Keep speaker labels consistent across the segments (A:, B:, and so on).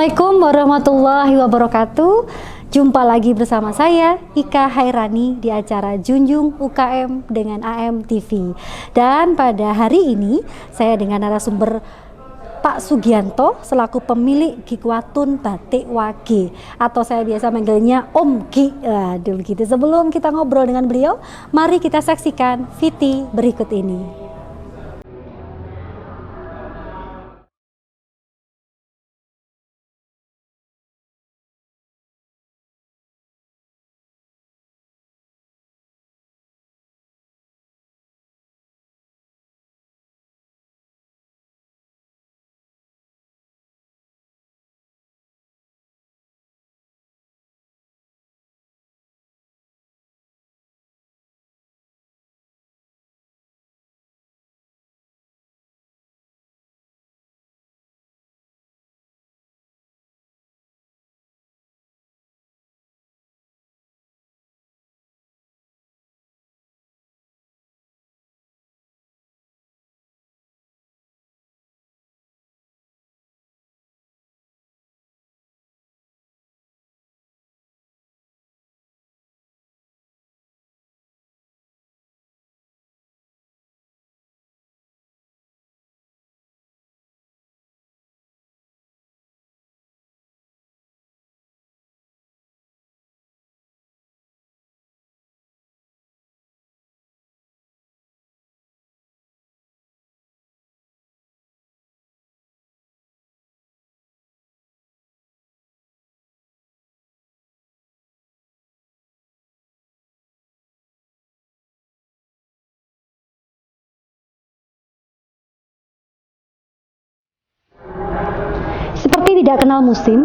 A: Assalamualaikum warahmatullahi wabarakatuh. Jumpa lagi bersama saya Ika Hairani di acara Junjung UKM dengan AM TV. Dan pada hari ini saya dengan narasumber Pak Sugianto selaku pemilik Gikwatun Batik Wage, atau saya biasa manggilnya Om Gi. Aduh begitu. Sebelum kita ngobrol dengan beliau, mari kita saksikan VT berikut ini. Seperti tidak kenal musim,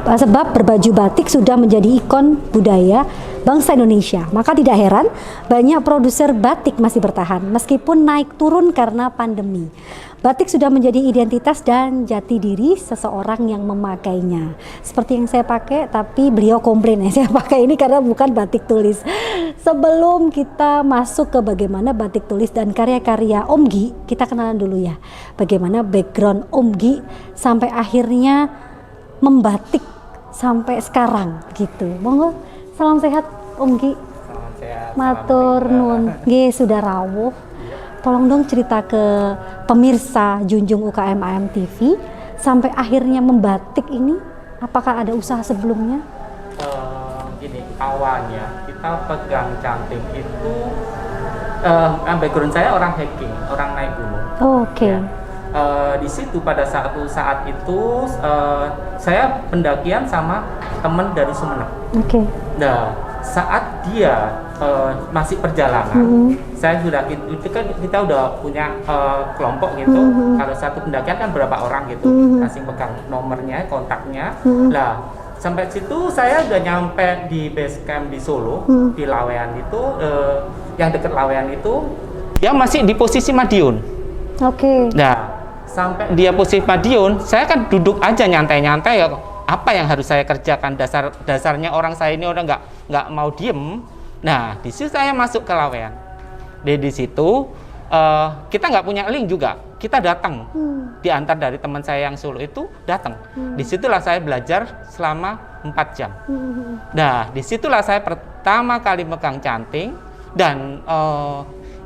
A: sebab berbaju batik sudah menjadi ikon budaya bangsa Indonesia. Maka tidak heran banyak produser batik masih bertahan meskipun naik turun karena pandemi. Batik sudah menjadi identitas dan jati diri seseorang yang memakainya. Seperti yang saya pakai, tapi beliau komplain saya pakai ini karena bukan batik tulis. Sebelum kita masuk ke bagaimana batik tulis dan karya-karya Om Gi, kita kenalan dulu ya. Bagaimana background Om Gi sampai akhirnya membatik sampai sekarang gitu. Monggo, salam sehat Om Gi.
B: Salam sehat.
A: Matur nuwun. Nggih, sudah rawuh. Tolong dong cerita ke pemirsa Junjung UKM AM TV sampai akhirnya membatik ini, apakah ada usaha sebelumnya?
B: Gini, awalnya kita pegang canting itu background saya orang hiking, orang naik gunung.
A: Oke.
B: Ya. Di situ pada saat itu saya pendakian sama teman dari Sumeneb.
A: Oke.
B: Nah, saat dia masih perjalanan, saya sudah itu kan kita udah punya kelompok gitu. Kalau satu pendakian kan berapa orang gitu, masing pegang nomornya, kontaknya. Lah, sampai situ saya udah nyampe di base camp di Solo, di Lawean itu, yang dekat Lawean itu, dia masih di posisi Madiun.
A: Oke.
B: Nah, sampai dia posisi Madiun, saya kan duduk aja nyantai-nyantai ya. Apa yang harus saya kerjakan? Dasarnya orang saya ini udah nggak mau diem. Nah, di situ saya masuk ke Lawean. Di situ kita nggak punya link juga. Kita datang, diantar dari teman saya yang Solo itu datang. Disitulah saya belajar selama 4 jam. Nah, disitulah saya pertama kali megang canting dan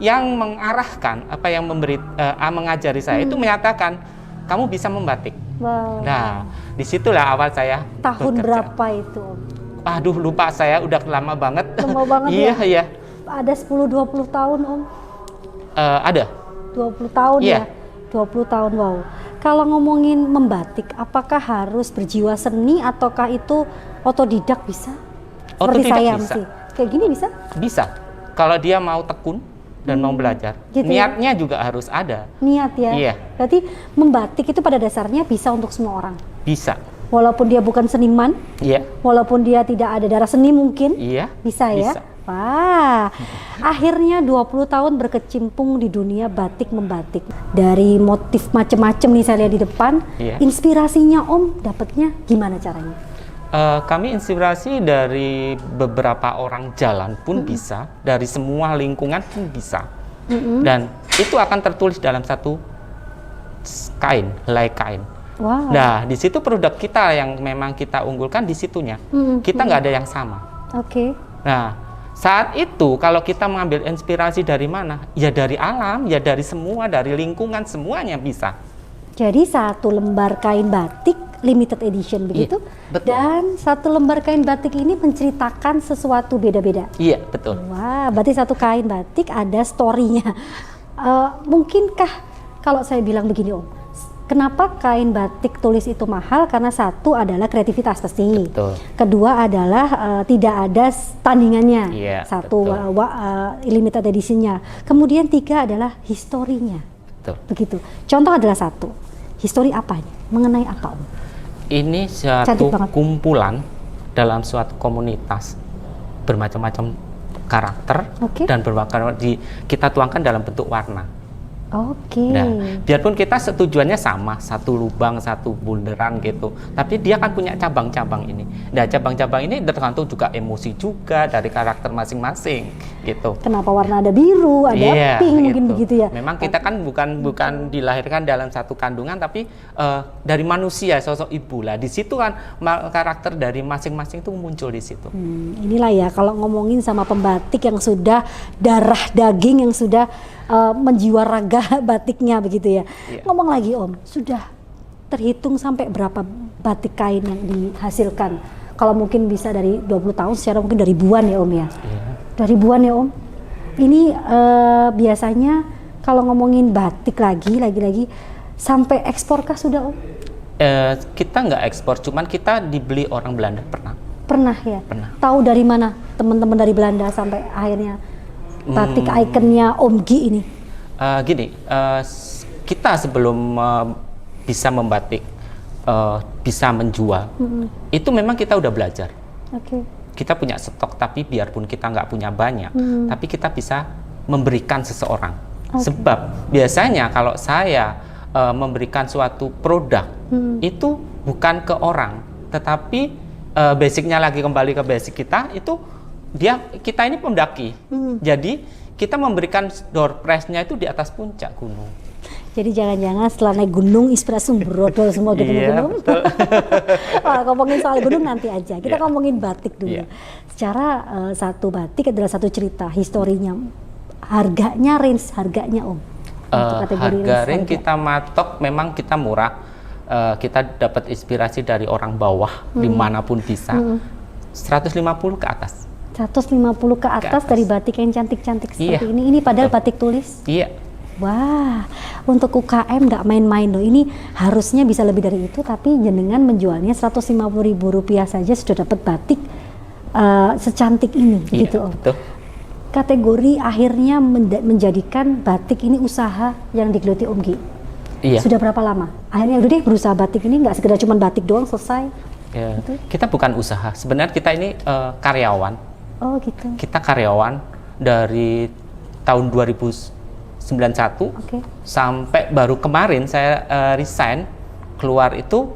B: yang mengarahkan apa yang mengajari saya itu menyatakan kamu bisa membatik.
A: Wow.
B: Nah, disitulah awal saya
A: Tahun
B: bekerja.
A: berapa itu?
B: Aduh, lupa saya, udah lama banget.
A: Lama banget
B: Iya,
A: ya?
B: iya.
A: Ada 10-20 tahun Om?
B: Ada.
A: 20 tahun
B: Iya.
A: ya? 20 tahun, wow. Kalau ngomongin membatik, apakah harus berjiwa seni ataukah itu otodidak bisa? Seperti
B: Otodidak
A: saya
B: bisa.
A: mesti. Kayak gini bisa?
B: Bisa. Kalau dia mau tekun dan mau belajar.
A: Gitu ya?
B: Niatnya juga harus ada.
A: Niat ya?
B: Iya.
A: Berarti membatik itu pada dasarnya bisa untuk semua orang?
B: Bisa.
A: Walaupun dia bukan seniman,
B: Iya.
A: walaupun dia tidak ada darah seni mungkin,
B: Iya.
A: bisa ya?
B: Bisa.
A: Wah, akhirnya 20 tahun berkecimpung di dunia batik membatik. Dari motif macem-macem nih saya lihat di depan,
B: Iya.
A: inspirasinya Om dapatnya gimana caranya?
B: Kami inspirasi dari beberapa orang jalan pun bisa, dari semua lingkungan pun bisa. Dan itu akan tertulis dalam satu kain, helai kain.
A: Wow.
B: Nah, di situ produk kita yang memang kita unggulkan di situnya. Kita nggak ada yang sama.
A: Oke.
B: Nah, saat itu kalau kita mengambil inspirasi dari mana? Ya dari alam, ya dari semua, dari lingkungan, semuanya bisa.
A: Jadi satu lembar kain batik limited edition begitu,
B: betul.
A: dan satu lembar kain batik ini menceritakan sesuatu beda-beda.
B: Iya, betul.
A: Wah, berarti satu kain batik ada story-nya. Mungkinkah kalau saya bilang begini Om, kenapa kain batik tulis itu mahal? Karena satu adalah kreativitas pasti.
B: Betul.
A: Kedua adalah tidak ada tandingannya.
B: Iya,
A: satu
B: betul.
A: limited edition-nya. Kemudian tiga adalah historinya.
B: Betul.
A: Begitu. Contoh adalah satu. Histori apanya? Mengenai apa Om?
B: Ini
A: Cantik
B: suatu
A: banget.
B: kumpulan dalam suatu komunitas bermacam-macam karakter
A: Oke.
B: dan kita tuangkan dalam bentuk warna.
A: Oke.
B: Nah, biarpun kita tujuannya sama, satu lubang, satu bunderan gitu, tapi dia kan punya cabang-cabang ini. Nah, cabang-cabang ini tergantung juga emosi juga dari karakter masing-masing gitu.
A: Kenapa warna ada biru, ada pink mungkin begitu ya?
B: Memang kita kan bukan dilahirkan dalam satu kandungan, tapi dari manusia, sosok ibu lah. Di situ kan karakter dari masing-masing itu muncul di situ.
A: Inilah ya kalau ngomongin sama pembatik yang sudah darah daging yang sudah menjiwa raga batiknya begitu ya.
B: Iya.
A: Ngomong lagi Om, sudah terhitung sampai berapa batik kain yang dihasilkan? Kalau mungkin bisa dari 20 tahun, secara mungkin dari ribuan ya Om ya.
B: Iya.
A: Dari ribuan ya Om. Ini biasanya kalau ngomongin batik lagi sampai eksporkah sudah Om?
B: Kita nggak ekspor, cuman kita dibeli orang Belanda pernah.
A: Pernah ya?
B: Pernah.
A: Tahu dari mana teman-teman dari Belanda sampai akhirnya batik ikonnya Om Gi ini?
B: Kita sebelum bisa membatik, bisa menjual, itu memang kita udah belajar.
A: Oke.
B: Kita punya stok, tapi biarpun kita nggak punya banyak, tapi kita bisa memberikan seseorang. Sebab biasanya kalau saya memberikan suatu produk, itu bukan ke orang, tetapi basicnya lagi kembali ke basic kita, itu kita ini pendaki. Jadi kita memberikan door prize-nya itu di atas puncak gunung.
A: Jadi jangan-jangan setelah naik gunung inspirasi berodol semua gitu gunung. Ngomongin soal gunung nanti aja. Kita ngomongin batik dulu. Secara satu batik adalah satu cerita, historinya. Harganya harganya Om. Untuk kategori
B: Harga range kita matok memang kita murah. Kita dapat inspirasi dari orang bawah dimanapun bisa. 150 ke atas.
A: 150 ke atas dari batik yang cantik-cantik seperti ini. Ini padahal batik tulis.
B: Iya.
A: Wah, untuk UKM nggak main-main loh. Ini harusnya bisa lebih dari itu, tapi jenengan menjualnya Rp150.000 saja sudah dapat batik secantik ini, gitu Om.
B: Betul.
A: Kategori akhirnya menjadikan batik ini usaha yang digeluti Om Gi.
B: Iya.
A: Sudah berapa lama? Akhirnya udah deh berusaha batik ini nggak sekedar cuma batik doang selesai.
B: Ya,
A: Gitu.
B: kita bukan usaha. Sebenarnya kita ini karyawan.
A: Oh gitu.
B: Kita karyawan dari tahun 2091 sampai baru kemarin saya resign keluar itu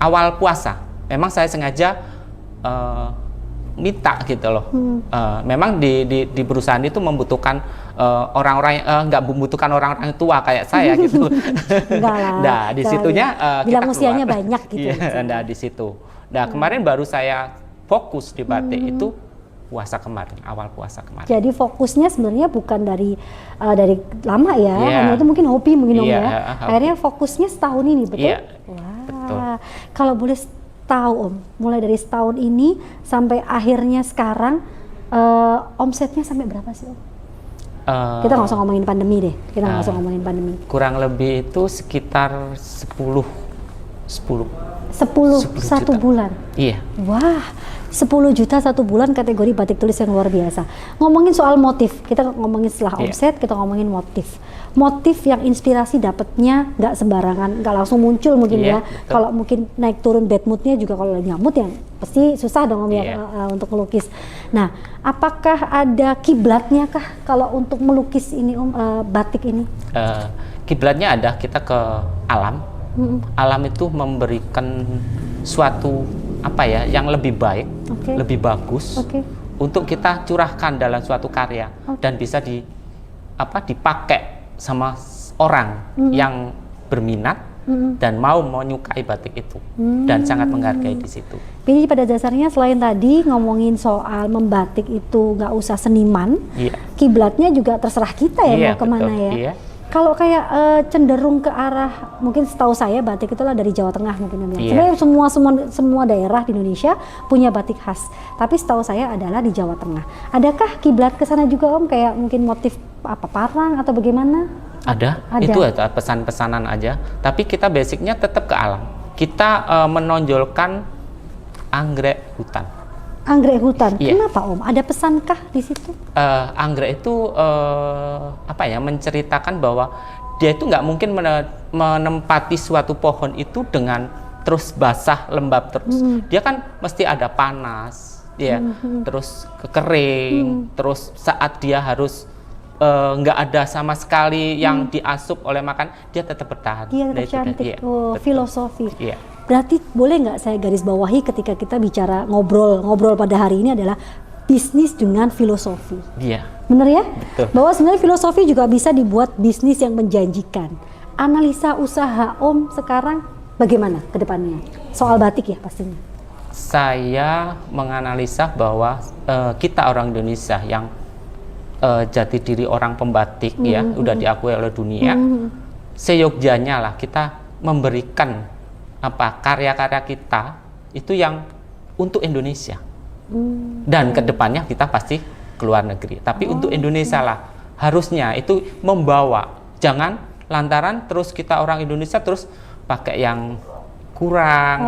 B: awal puasa. Memang saya sengaja minta gitu loh. Memang di perusahaan itu membutuhkan orang-orang nggak membutuhkan orang-orang tua kayak saya gitu.
A: Enggak lah.
B: Nah, di situnya
A: bilang
B: kita
A: usianya
B: keluar.
A: banyak gitu.
B: Iya, nah di situ. Nah, kemarin baru saya fokus di batik itu puasa kemarin, awal puasa kemarin.
A: Jadi fokusnya sebenarnya bukan dari lama ya, hanya itu mungkin hobi mungkin Om ya. Akhirnya fokusnya setahun ini, betul?
B: Iya,
A: wah,
B: betul.
A: Kalau boleh tahu Om, mulai dari setahun ini sampai akhirnya sekarang omsetnya sampai berapa sih Om? Kita nggak usah ngomongin pandemi deh, Kurang
B: lebih itu sekitar 10
A: satu bulan.
B: Iya.
A: Wah, 10 juta satu bulan kategori batik tulis yang luar biasa. Ngomongin soal motif, kita ngomongin setelah omset, kita ngomongin motif. Motif yang inspirasi dapatnya nggak sembarangan, nggak langsung muncul mungkin ya. Kalau mungkin naik turun bad moodnya juga kalau lagi nyamut ya pasti susah dong Om ya untuk melukis. Nah, apakah ada kiblatnya kah kalau untuk melukis ini Om, batik ini?
B: Kiblatnya ada, kita ke alam. Alam itu memberikan suatu yang lebih baik, lebih bagus untuk kita curahkan dalam suatu karya dan bisa dipakai sama orang yang berminat dan mau menyukai batik itu dan sangat menghargai di situ.
A: Jadi pada dasarnya selain tadi ngomongin soal membatik itu nggak usah seniman, kiblatnya juga terserah kita ya mau kemana ya.
B: Iya.
A: Kalau kayak cenderung ke arah, mungkin setahu saya batik itulah dari Jawa Tengah mungkin ya. Sebenarnya semua daerah di Indonesia punya batik khas, tapi setahu saya adalah di Jawa Tengah. Adakah kiblat ke sana juga Om, kayak mungkin motif apa parang atau bagaimana?
B: Ada. Itu ada pesan-pesanan aja, tapi kita basicnya tetap ke alam. Kita menonjolkan anggrek hutan.
A: Anggrek hutan, kenapa Om? Ada pesankah di situ?
B: Anggrek itu menceritakan bahwa dia itu nggak mungkin menempati suatu pohon itu dengan terus basah lembab terus. Dia kan mesti ada panas, terus kekering, terus saat dia harus nggak ada sama sekali yang diasup oleh makan, dia tetap bertahan.
A: Dia tetap cantik. Filosofi.
B: Berarti
A: boleh nggak saya garis bawahi ketika kita bicara ngobrol pada hari ini adalah bisnis dengan filosofi.
B: Iya.
A: Bener ya?
B: Betul.
A: Bahwa sebenarnya filosofi juga bisa dibuat bisnis yang menjanjikan. Analisa usaha Om sekarang bagaimana ke depannya? Soal batik ya pastinya.
B: Saya menganalisa bahwa kita orang Indonesia yang jati diri orang pembatik udah diakui oleh dunia. Seyogyanya lah kita memberikan karya-karya kita itu yang untuk Indonesia. Dan kedepannya kita pasti keluar negeri. Tapi untuk Indonesia lah harusnya itu membawa. Jangan lantaran terus kita orang Indonesia terus pakai yang kurang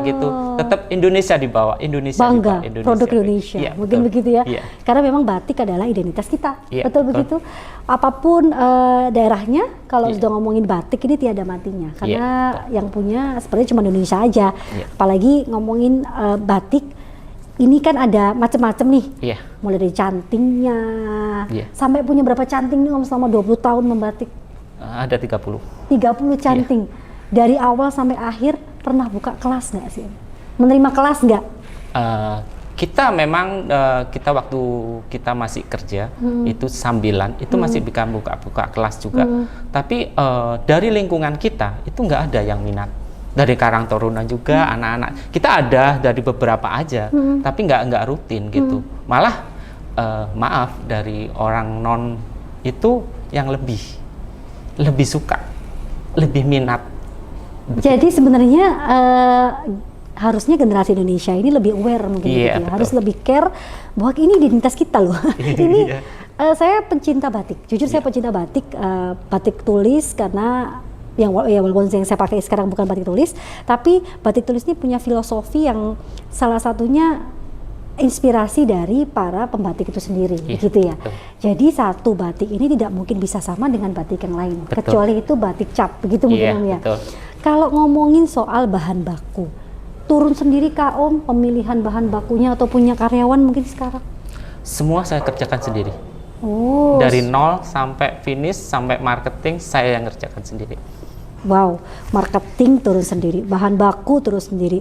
B: gitu. Tetap Indonesia dibawa,
A: bangga produk Indonesia. Mungkin begitu ya. Karena memang batik adalah identitas kita. Betul begitu. Apapun daerahnya, kalau sudah ngomongin batik ini tiada matinya. Karena yang punya sebenarnya cuma Indonesia aja. Apalagi ngomongin batik ini kan ada macam-macam nih. Mulai dari cantingnya sampai punya berapa canting nih Om selama 20 tahun membatik?
B: Ada 30.
A: 30 canting. Dari awal sampai akhir pernah buka kelas nggak sih? Menerima kelas nggak?
B: Kita memang kita waktu kita masih kerja itu sambilan itu masih bisa buka kelas juga. Tapi dari lingkungan kita itu nggak ada yang minat. Dari Karang Taruna juga anak-anak kita ada dari beberapa aja, tapi nggak rutin gitu. Malah maaf dari orang non itu yang lebih suka, lebih minat.
A: Jadi sebenarnya harusnya generasi Indonesia ini lebih aware mungkin gitu ya. Harus lebih care bahwa ini identitas kita loh. Ini saya pencinta batik. Jujur saya pencinta batik, batik tulis karena walaupun yang saya pakai sekarang bukan batik tulis, tapi batik tulis ini punya filosofi yang salah satunya inspirasi dari para pembatik itu sendiri, begitu ya. Jadi satu batik ini tidak mungkin bisa sama dengan batik yang lain, kecuali itu batik cap, begitu mungkin ya. Kalau ngomongin soal bahan baku, turun sendiri Kak Om pemilihan bahan bakunya atau punya karyawan mungkin sekarang?
B: Semua saya kerjakan sendiri. Dari nol sampai finish sampai marketing saya yang kerjakan sendiri.
A: Wow, marketing turun sendiri, bahan baku turun sendiri.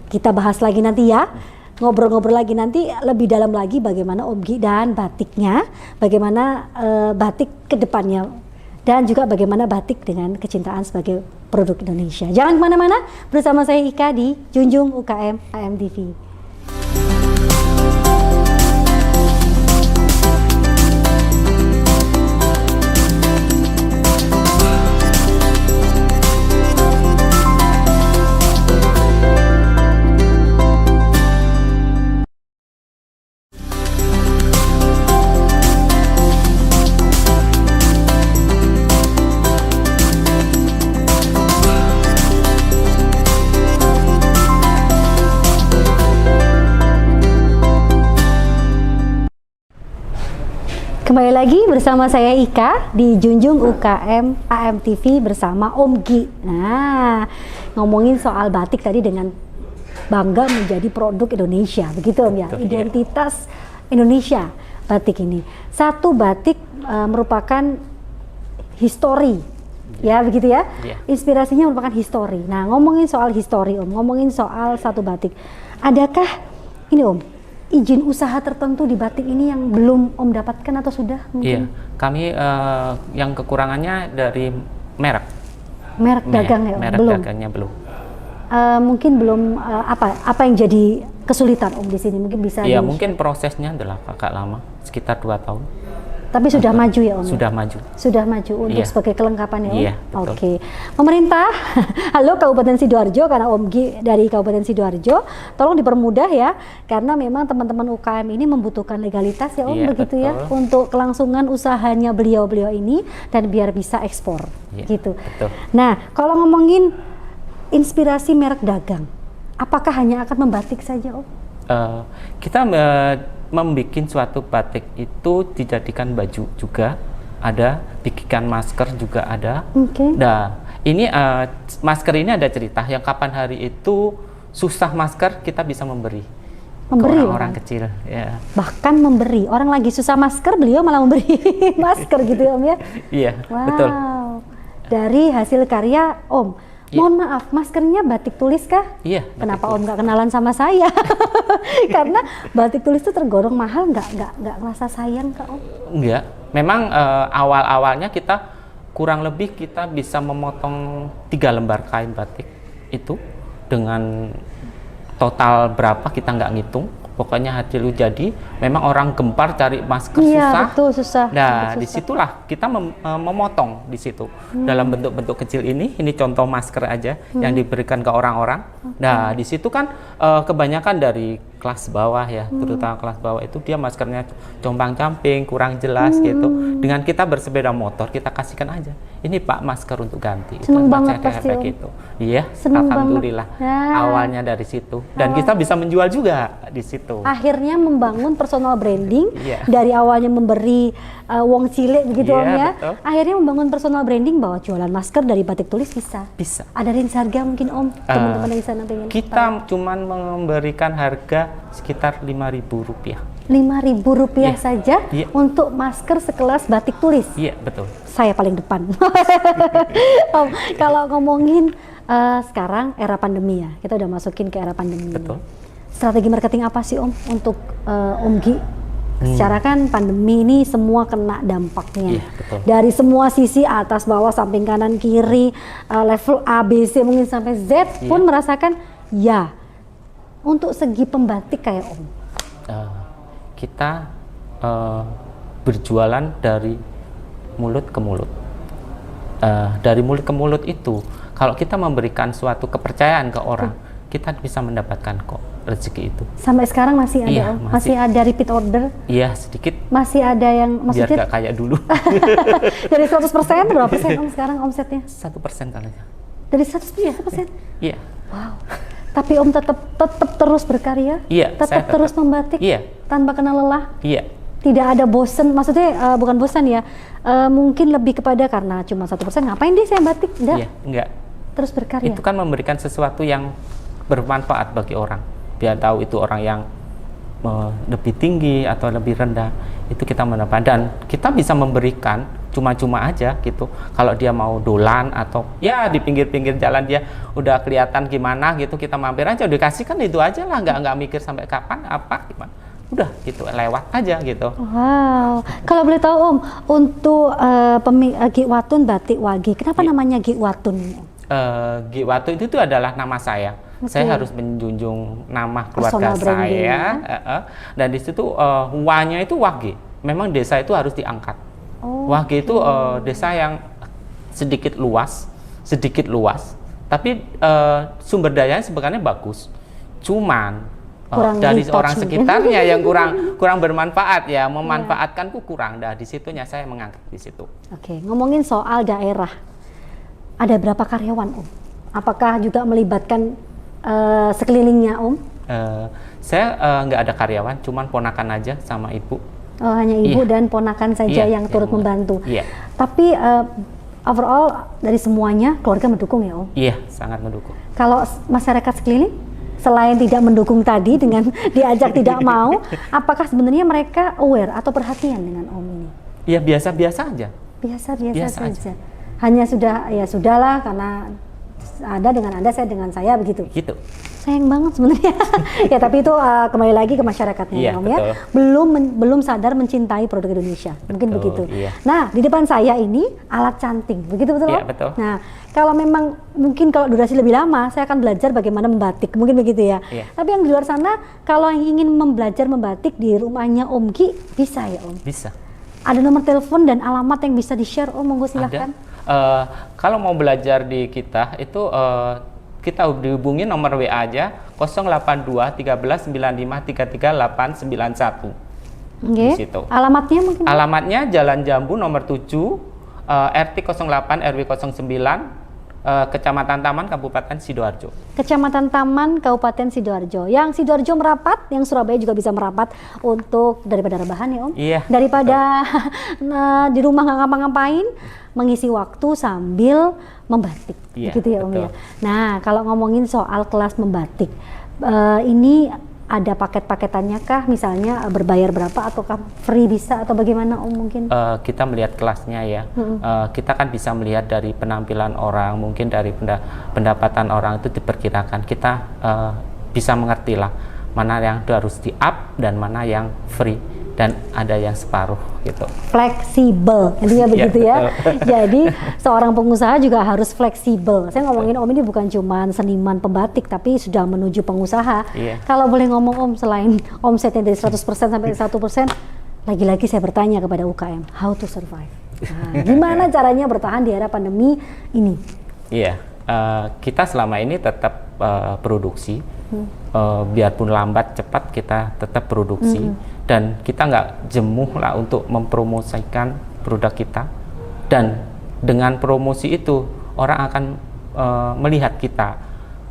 A: Kita bahas lagi nanti ya. Ngobrol-ngobrol lagi nanti lebih dalam lagi bagaimana Om Gi dan batiknya, bagaimana batik ke depannya, dan juga bagaimana batik dengan kecintaan sebagai produk Indonesia. Jangan kemana-mana, bersama saya Ika di Junjung UKM AMTV. Kembali lagi bersama saya Ika di Junjung UKM AMTV bersama Om Gi. Nah, ngomongin soal batik tadi dengan bangga menjadi produk Indonesia, begitu Om ya, identitas Indonesia batik ini. Satu batik merupakan histori, ya begitu ya, inspirasinya merupakan histori. Nah, ngomongin soal histori Om, ngomongin soal satu batik, adakah ini Om, izin usaha tertentu di batik ini yang belum Om dapatkan atau sudah mungkin?
B: Kami yang kekurangannya dari merek.
A: Merek dagang ya Om?
B: Merek
A: Belum?
B: dagangnya belum.
A: Mungkin belum, apa yang jadi kesulitan Om di sini? Mungkin bisa
B: Iya, mungkin prosesnya adalah agak lama, sekitar 2 tahun.
A: Tapi sudah maju ya Om?
B: Sudah maju.
A: Sudah maju untuk sebagai kelengkapan ya Om?
B: Iya, betul.
A: Oke. Pemerintah, halo Kabupaten Sidoarjo, karena Om Gi dari Kabupaten Sidoarjo, tolong dipermudah ya, karena memang teman-teman UKM ini membutuhkan legalitas ya Om,
B: Iya,
A: begitu
B: betul.
A: ya, untuk kelangsungan usahanya beliau-beliau ini dan biar bisa ekspor,
B: Iya,
A: gitu.
B: betul.
A: Nah, kalau ngomongin inspirasi merek dagang, apakah hanya akan membatik saja Om?
B: Kita membuat suatu batik itu dijadikan baju juga ada, bikinkan masker juga ada.
A: Oke.
B: Nah, ini masker ini ada cerita yang kapan hari itu susah masker kita bisa memberi ke
A: Memberi
B: orang-orang kecil. Ya.
A: Bahkan memberi, orang lagi susah masker, beliau malah memberi masker gitu ya Om ya?
B: Iya,
A: Wow.
B: betul.
A: Dari hasil karya Om.
B: Iya.
A: Mohon maaf, maskernya batik tulis kah?
B: Iya.
A: Kenapa
B: betul.
A: Om nggak kenalan sama saya? Karena batik tulis itu tergolong mahal, nggak ngerasa sayang kak Om?
B: Enggak. Memang awal-awalnya kita kurang lebih kita bisa memotong 3 lembar kain batik itu dengan total berapa kita nggak ngitung. Pokoknya hasil jadi memang orang gempar cari masker
A: Iya,
B: susah.
A: betul, susah.
B: Nah,
A: Susah.
B: disitulah kita memotong di situ dalam bentuk-bentuk kecil ini. Ini contoh masker aja yang diberikan ke orang-orang. Nah, di situ kan kebanyakan dari kelas bawah ya, terutama kelas bawah itu dia maskernya compang-camping, kurang jelas gitu. Dengan kita bersepeda motor kita kasihkan aja. Ini Pak masker untuk ganti.
A: Seneng
B: Itu
A: banget
B: masih ada
A: pasti,
B: efek
A: Om.
B: itu. Iya,
A: Seneng
B: alhamdulillah.
A: banget. Ya.
B: Awalnya dari situ dan kita bisa menjual juga di situ.
A: Akhirnya membangun personal branding.
B: Iya.
A: Dari awalnya memberi wong cilik begitu
B: Iya,
A: Om ya.
B: betul.
A: Akhirnya membangun personal branding bahwa jualan masker dari batik tulis bisa.
B: Bisa.
A: Ada range harga mungkin Om, teman-teman yang di sana pengen
B: Kita cuman memberikan harga sekitar Rp5.000.
A: Rp5.000
B: Iya.
A: saja
B: Iya.
A: untuk masker sekelas batik tulis.
B: Iya, betul.
A: Saya paling depan. Om, kalau ngomongin sekarang era pandemi ya, kita udah masukin ke era pandemi.
B: Betul.
A: Ini. Strategi marketing apa sih Om untuk Om Gi? Secara kan pandemi ini semua kena dampaknya.
B: Iya, betul.
A: Dari semua sisi, atas, bawah, samping, kanan, kiri, level A, B, C mungkin sampai Z pun merasakan ya. Untuk segi pembatik kayak Om.
B: Kita berjualan dari mulut ke mulut. Dari mulut ke mulut itu, kalau kita memberikan suatu kepercayaan ke orang, kita bisa mendapatkan kok rezeki itu.
A: Sampai sekarang masih ada
B: Iya,
A: Om?
B: masih.
A: Masih ada repeat order?
B: Iya, sedikit
A: Masih ada yang
B: biar
A: maksudnya
B: gak kayak dulu.
A: dari 100% berapa persen Om sekarang omsetnya?
B: 1% kali.
A: Dari 100%?
B: Iya.
A: Wow. Tapi Om tetap terus berkarya?
B: Iya, saya
A: Tetap terus membatik?
B: Iya.
A: Tanpa kenal lelah?
B: Iya.
A: Tidak ada bosen, maksudnya bukan bosan ya, mungkin lebih kepada karena cuma 1%, ngapain deh saya batik? Enggak,
B: Iya, enggak.
A: terus berkarya.
B: Itu kan memberikan sesuatu yang bermanfaat bagi orang. Biar tahu itu orang yang lebih tinggi atau lebih rendah, itu kita mendapat, dan kita bisa memberikan cuma-cuma aja gitu. Kalau dia mau dolan atau ya di pinggir-pinggir jalan dia udah kelihatan gimana gitu, kita mampir aja, udah kasih kan itu aja lah, nggak mikir sampai kapan apa gimana, udah gitu lewat aja gitu.
A: Wow, kalau boleh tahu Om, untuk Gi Watun Batik Wage, kenapa
B: Iya.
A: namanya Gi Watun?
B: Gi Watun itu tuh adalah nama saya.
A: Oke.
B: Saya harus menjunjung nama keluarga
A: Personal branding,
B: saya, dan di situ wanya itu Wage. Memang desa itu harus diangkat.
A: Oh,
B: Wage itu desa yang sedikit luas, tapi sumber dayanya sebenarnya bagus. Cuman
A: Kurang
B: dari
A: retouch
B: orang
A: mungkin.
B: sekitarnya yang kurang bermanfaat ya, memanfaatkanku kurang. Nah, di situnya saya mengangkat di situ.
A: Oke, ngomongin soal daerah, ada berapa karyawan Om? Apakah juga melibatkan sekelilingnya Om?
B: Saya nggak ada karyawan, cuman ponakan aja sama ibu.
A: Oh, hanya ibu
B: Iya.
A: dan ponakan saja
B: Iya,
A: yang turut
B: yang
A: membantu.
B: Iya.
A: Tapi overall dari semuanya keluarga mendukung ya Om?
B: Iya, sangat mendukung.
A: Kalau masyarakat sekeliling selain tidak mendukung tadi dengan diajak tidak mau, apakah sebenarnya mereka aware atau perhatian dengan Om ini?
B: Iya, biasa-biasa aja.
A: Biasa-biasa
B: Biasa
A: saja. Hanya sudah ya sudahlah karena Anda dengan Anda, saya dengan saya begitu.
B: Gitu.
A: Sayang banget sebenarnya. Ya tapi itu kembali lagi ke masyarakatnya
B: Iya,
A: Om ya. Belum sadar mencintai produk Indonesia. Mungkin begitu.
B: Iya.
A: Nah, di depan saya ini alat canting. Begitu betul?
B: Iya,
A: Om?
B: betul.
A: Nah, kalau memang mungkin kalau durasi lebih lama, saya akan belajar bagaimana membatik. Mungkin begitu ya.
B: Iya.
A: Tapi yang di luar sana kalau yang ingin belajar membatik di rumahnya Om Gi, bisa ya Om?
B: Bisa.
A: Ada nomor telepon dan alamat yang bisa di-share Om, monggo silahkan.
B: Kalau mau belajar di kita itu kita dihubungi nomor WA aja 082 13 95 33 891.
A: Oke.
B: Di situ.
A: Alamatnya mungkin?
B: Alamatnya Jalan Jambu nomor 7 RT 08 RW 09 Kecamatan Taman Kabupaten Sidoarjo.
A: Kecamatan Taman Kabupaten Sidoarjo. Yang Sidoarjo merapat, yang Surabaya juga bisa merapat untuk daripada rebahan ya Om.
B: Iya.
A: Daripada di rumah nggak ngapa-ngapain, mengisi waktu sambil membatik.
B: Iya,
A: Gitu ya Om
B: betul.
A: ya. Nah, kalau ngomongin soal kelas membatik, ini ada paket-paketannya kah? Misalnya berbayar berapa ataukah free bisa atau bagaimana Om mungkin?
B: Kita melihat kelasnya ya. Kita kan bisa melihat dari penampilan orang, mungkin dari pendapatan orang itu diperkirakan. Kita bisa mengerti lah mana yang harus di-up dan mana yang free dan ada yang separuh gitu.
A: Fleksibel, intinya begitu ya. Jadi seorang pengusaha juga harus fleksibel. Saya ngomongin Om ini bukan cuma seniman pembatik, tapi sudah menuju pengusaha.
B: Iya.
A: Kalau boleh ngomong Om, selain omsetnya dari 100% sampai 1%, lagi-lagi saya bertanya kepada UKM, how to survive? Nah, gimana caranya bertahan di era pandemi ini?
B: Iya, kita selama ini tetap produksi, biarpun lambat cepat kita tetap produksi. Dan kita nggak jemuh lah untuk mempromosikan produk kita, dan dengan promosi itu orang akan melihat kita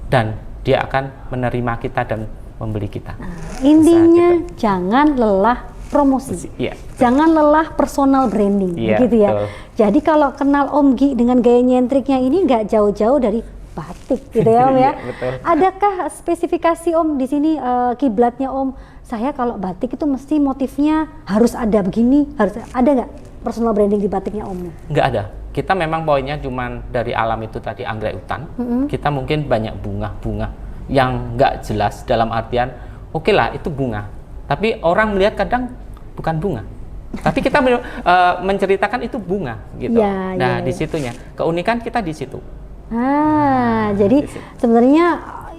B: dan dia akan menerima kita dan membeli kita.
A: Intinya jangan lelah promosi,
B: Iya.
A: jangan lelah personal branding,
B: Iya,
A: begitu ya.
B: betul.
A: Jadi kalau kenal Om Gi dengan gaya nyentriknya ini nggak jauh-jauh dari batik, gitu ya Om ya.
B: Iya, betul.
A: Adakah spesifikasi Om di sini kiblatnya Om? Saya kalau batik itu mesti motifnya harus ada begini, harus ada nggak personal branding di batiknya Om?
B: Nggak ada. Kita memang poinnya cuman dari alam itu tadi, anggrek hutan. Kita mungkin banyak bunga-bunga yang nggak jelas dalam artian, oke lah itu bunga. Tapi orang melihat kadang bukan bunga. Tapi kita menceritakan itu bunga gitu.
A: Ya,
B: nah,
A: ya,
B: di situnya. Keunikan kita di situ.
A: Jadi sebenarnya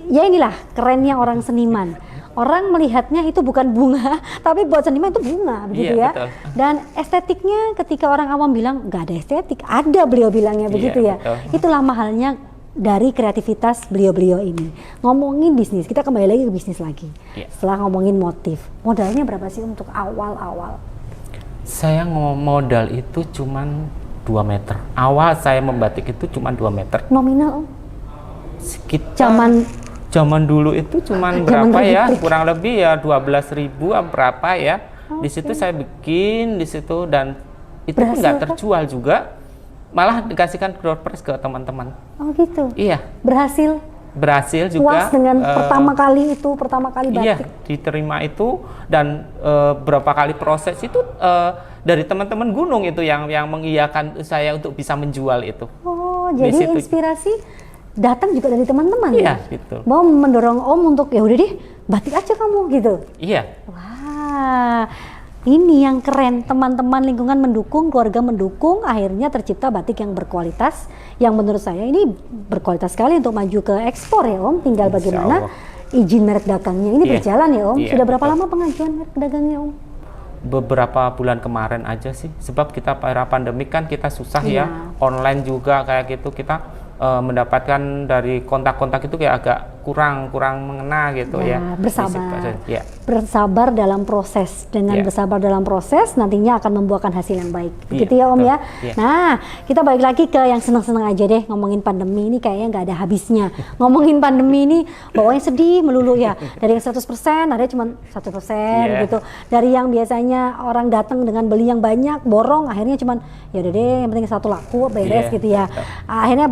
A: ya inilah kerennya orang seniman. Orang melihatnya itu bukan bunga, tapi buat seniman itu bunga, begitu
B: Iya,
A: ya.
B: betul.
A: Dan estetiknya ketika orang awam bilang nggak ada estetik, ada beliau bilangnya begitu ya.
B: betul.
A: Itulah mahalnya dari kreativitas beliau-beliau ini. Ngomongin bisnis, kita kembali lagi ke bisnis lagi.
B: Iya.
A: Setelah ngomongin motif, modalnya berapa sih untuk awal-awal?
B: Saya modal itu cuman 2 meter. Awal saya membatik itu cuman 2 meter.
A: Nominal Om?
B: Sekitar zaman dulu itu cuman
A: Zaman
B: berapa ya?
A: retrik.
B: Kurang lebih ya 12.000 berapa ya. Di situ saya bikin di situ dan itu pun
A: Berhasil
B: nggak
A: kah?
B: terjual juga. Malah dikasihkan door prize ke teman-teman.
A: Oh gitu.
B: Iya,
A: Berhasil?
B: berhasil juga.
A: Puas dengan pertama kali
B: Iya,
A: batik?
B: diterima itu dan berapa kali proses itu dari teman-teman gunung itu yang mengiyakan saya untuk bisa menjual itu.
A: Oh,
B: Di
A: jadi
B: situ.
A: inspirasi datang juga dari teman-teman
B: Iya,
A: ya?
B: gitu.
A: Mau mendorong Om untuk ya udah deh batik aja kamu gitu.
B: Iya.
A: Wah, ini yang keren, teman-teman lingkungan mendukung, keluarga mendukung, akhirnya tercipta batik yang berkualitas, yang menurut saya ini berkualitas sekali untuk maju ke ekspor ya Om. Tinggal
B: Insya
A: bagaimana
B: Allah.
A: izin merek dagangnya ini
B: Iya.
A: berjalan ya Om.
B: Iya,
A: Sudah berapa
B: betul.
A: lama pengajuan merek dagangnya Om?
B: Beberapa bulan kemarin aja sih, sebab kita era pandemi kan kita susah
A: Iya.
B: ya, online juga kayak gitu, kita mendapatkan dari kontak-kontak itu kayak agak kurang mengena gitu ya.
A: Bersabar.
B: Ya.
A: Bersabar dalam proses. Dengan
B: Iya.
A: bersabar dalam proses nantinya akan membuahkan hasil yang baik.
B: Iya,
A: Begitu ya Om
B: betul.
A: ya.
B: Iya.
A: Nah, kita balik lagi ke yang senang-senang aja deh. Ngomongin pandemi ini kayaknya nggak ada habisnya. Ngomongin pandemi ini bawahnya sedih melulu ya. Dari yang 100% ada cuma 1%
B: Iya.
A: gitu. Dari yang biasanya orang datang dengan beli yang banyak, borong, akhirnya cuma ya udah deh yang penting satu laku beres
B: Iya,
A: gitu ya.
B: betul.
A: Akhirnya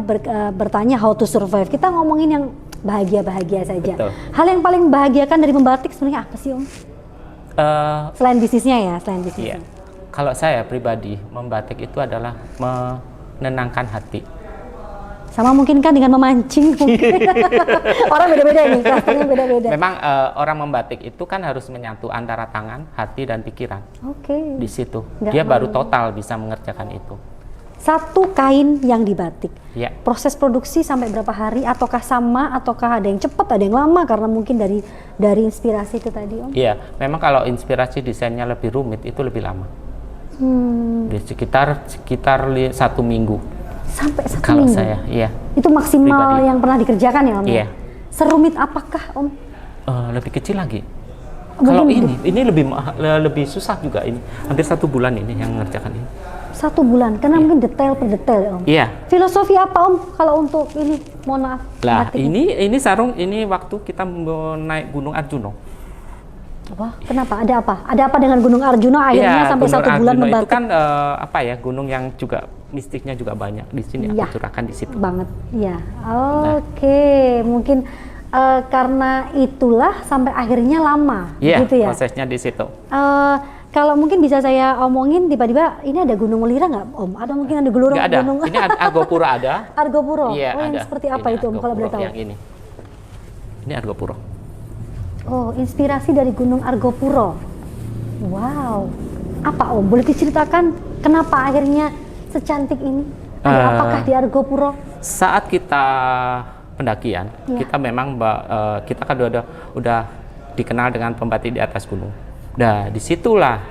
A: bertanya how to survive. Kita ngomongin yang bahagia-bahagia saja.
B: Betul.
A: Hal yang paling membahagiakan dari membatik sebenarnya apa sih Om? Selain bisnisnya ya, selain
B: Iya.
A: bisnisnya.
B: Kalau saya pribadi membatik itu adalah menenangkan hati.
A: Sama mungkin kan dengan memancing mungkin. Orang beda-beda nih, klasternya beda-beda.
B: Memang orang membatik itu kan harus menyatu antara tangan, hati, dan pikiran.
A: Oke.
B: Di situ
A: Nggak
B: dia baru
A: main.
B: total bisa mengerjakan itu.
A: Satu kain yang dibatik.
B: Ya.
A: Proses produksi sampai berapa hari? Ataukah sama? Ataukah ada yang cepat, ada yang lama? Karena mungkin dari inspirasi itu tadi, Om.
B: Iya, memang kalau inspirasi desainnya lebih rumit itu lebih lama. Di sekitar 1 minggu.
A: Sampai 1
B: Kalau
A: minggu.
B: saya, iya.
A: Itu maksimal
B: Pribadi.
A: yang pernah dikerjakan ya, Om?
B: Iya.
A: Serumit apakah, Om?
B: Lebih kecil lagi.
A: Mungkin
B: Kalau
A: lebih-
B: ini lebih susah juga ini. Hampir 1 bulan ini yang mengerjakan ini.
A: 1 bulan, karena mungkin detail per detail ya, Om.
B: Iya.
A: Filosofi apa, Om, kalau untuk ini? Mohon maaf.
B: Lah,
A: batiknya.
B: ini sarung ini waktu kita mau naik Gunung Arjuna.
A: Wah, kenapa? Ada apa? Ada apa dengan Gunung Arjuna akhirnya
B: Iya,
A: sampai
B: Gunung
A: 1 bulan
B: Arjuna
A: membatik?
B: itu kan apa ya, gunung yang juga mistiknya juga banyak. Di sini
A: Iya.
B: aku curahkan di situ.
A: Banget, ya. Oke, mungkin karena itulah sampai akhirnya lama,
B: Iya,
A: gitu ya.
B: prosesnya di situ.
A: Kalau mungkin bisa saya omongin tiba-tiba ini ada Gunung Welira nggak, Om? Ada mungkin ada
B: Nggak ada.
A: gunung
B: Ini Argopuro ada.
A: Argopuro.
B: Iya,
A: yang
B: ada.
A: seperti apa
B: Ini
A: itu, Om, kalau boleh
B: Argopuro
A: tahu?
B: Yang ini. Ini Argopuro.
A: Oh, inspirasi dari Gunung Argopuro. Wow. Apa, Om? Boleh diceritakan kenapa akhirnya secantik ini? Ada apakah di Argopuro?
B: Saat kita pendakian,
A: Iya.
B: kita memang kita kan udah dikenal dengan pembatik di atas gunung. Nah, disitulah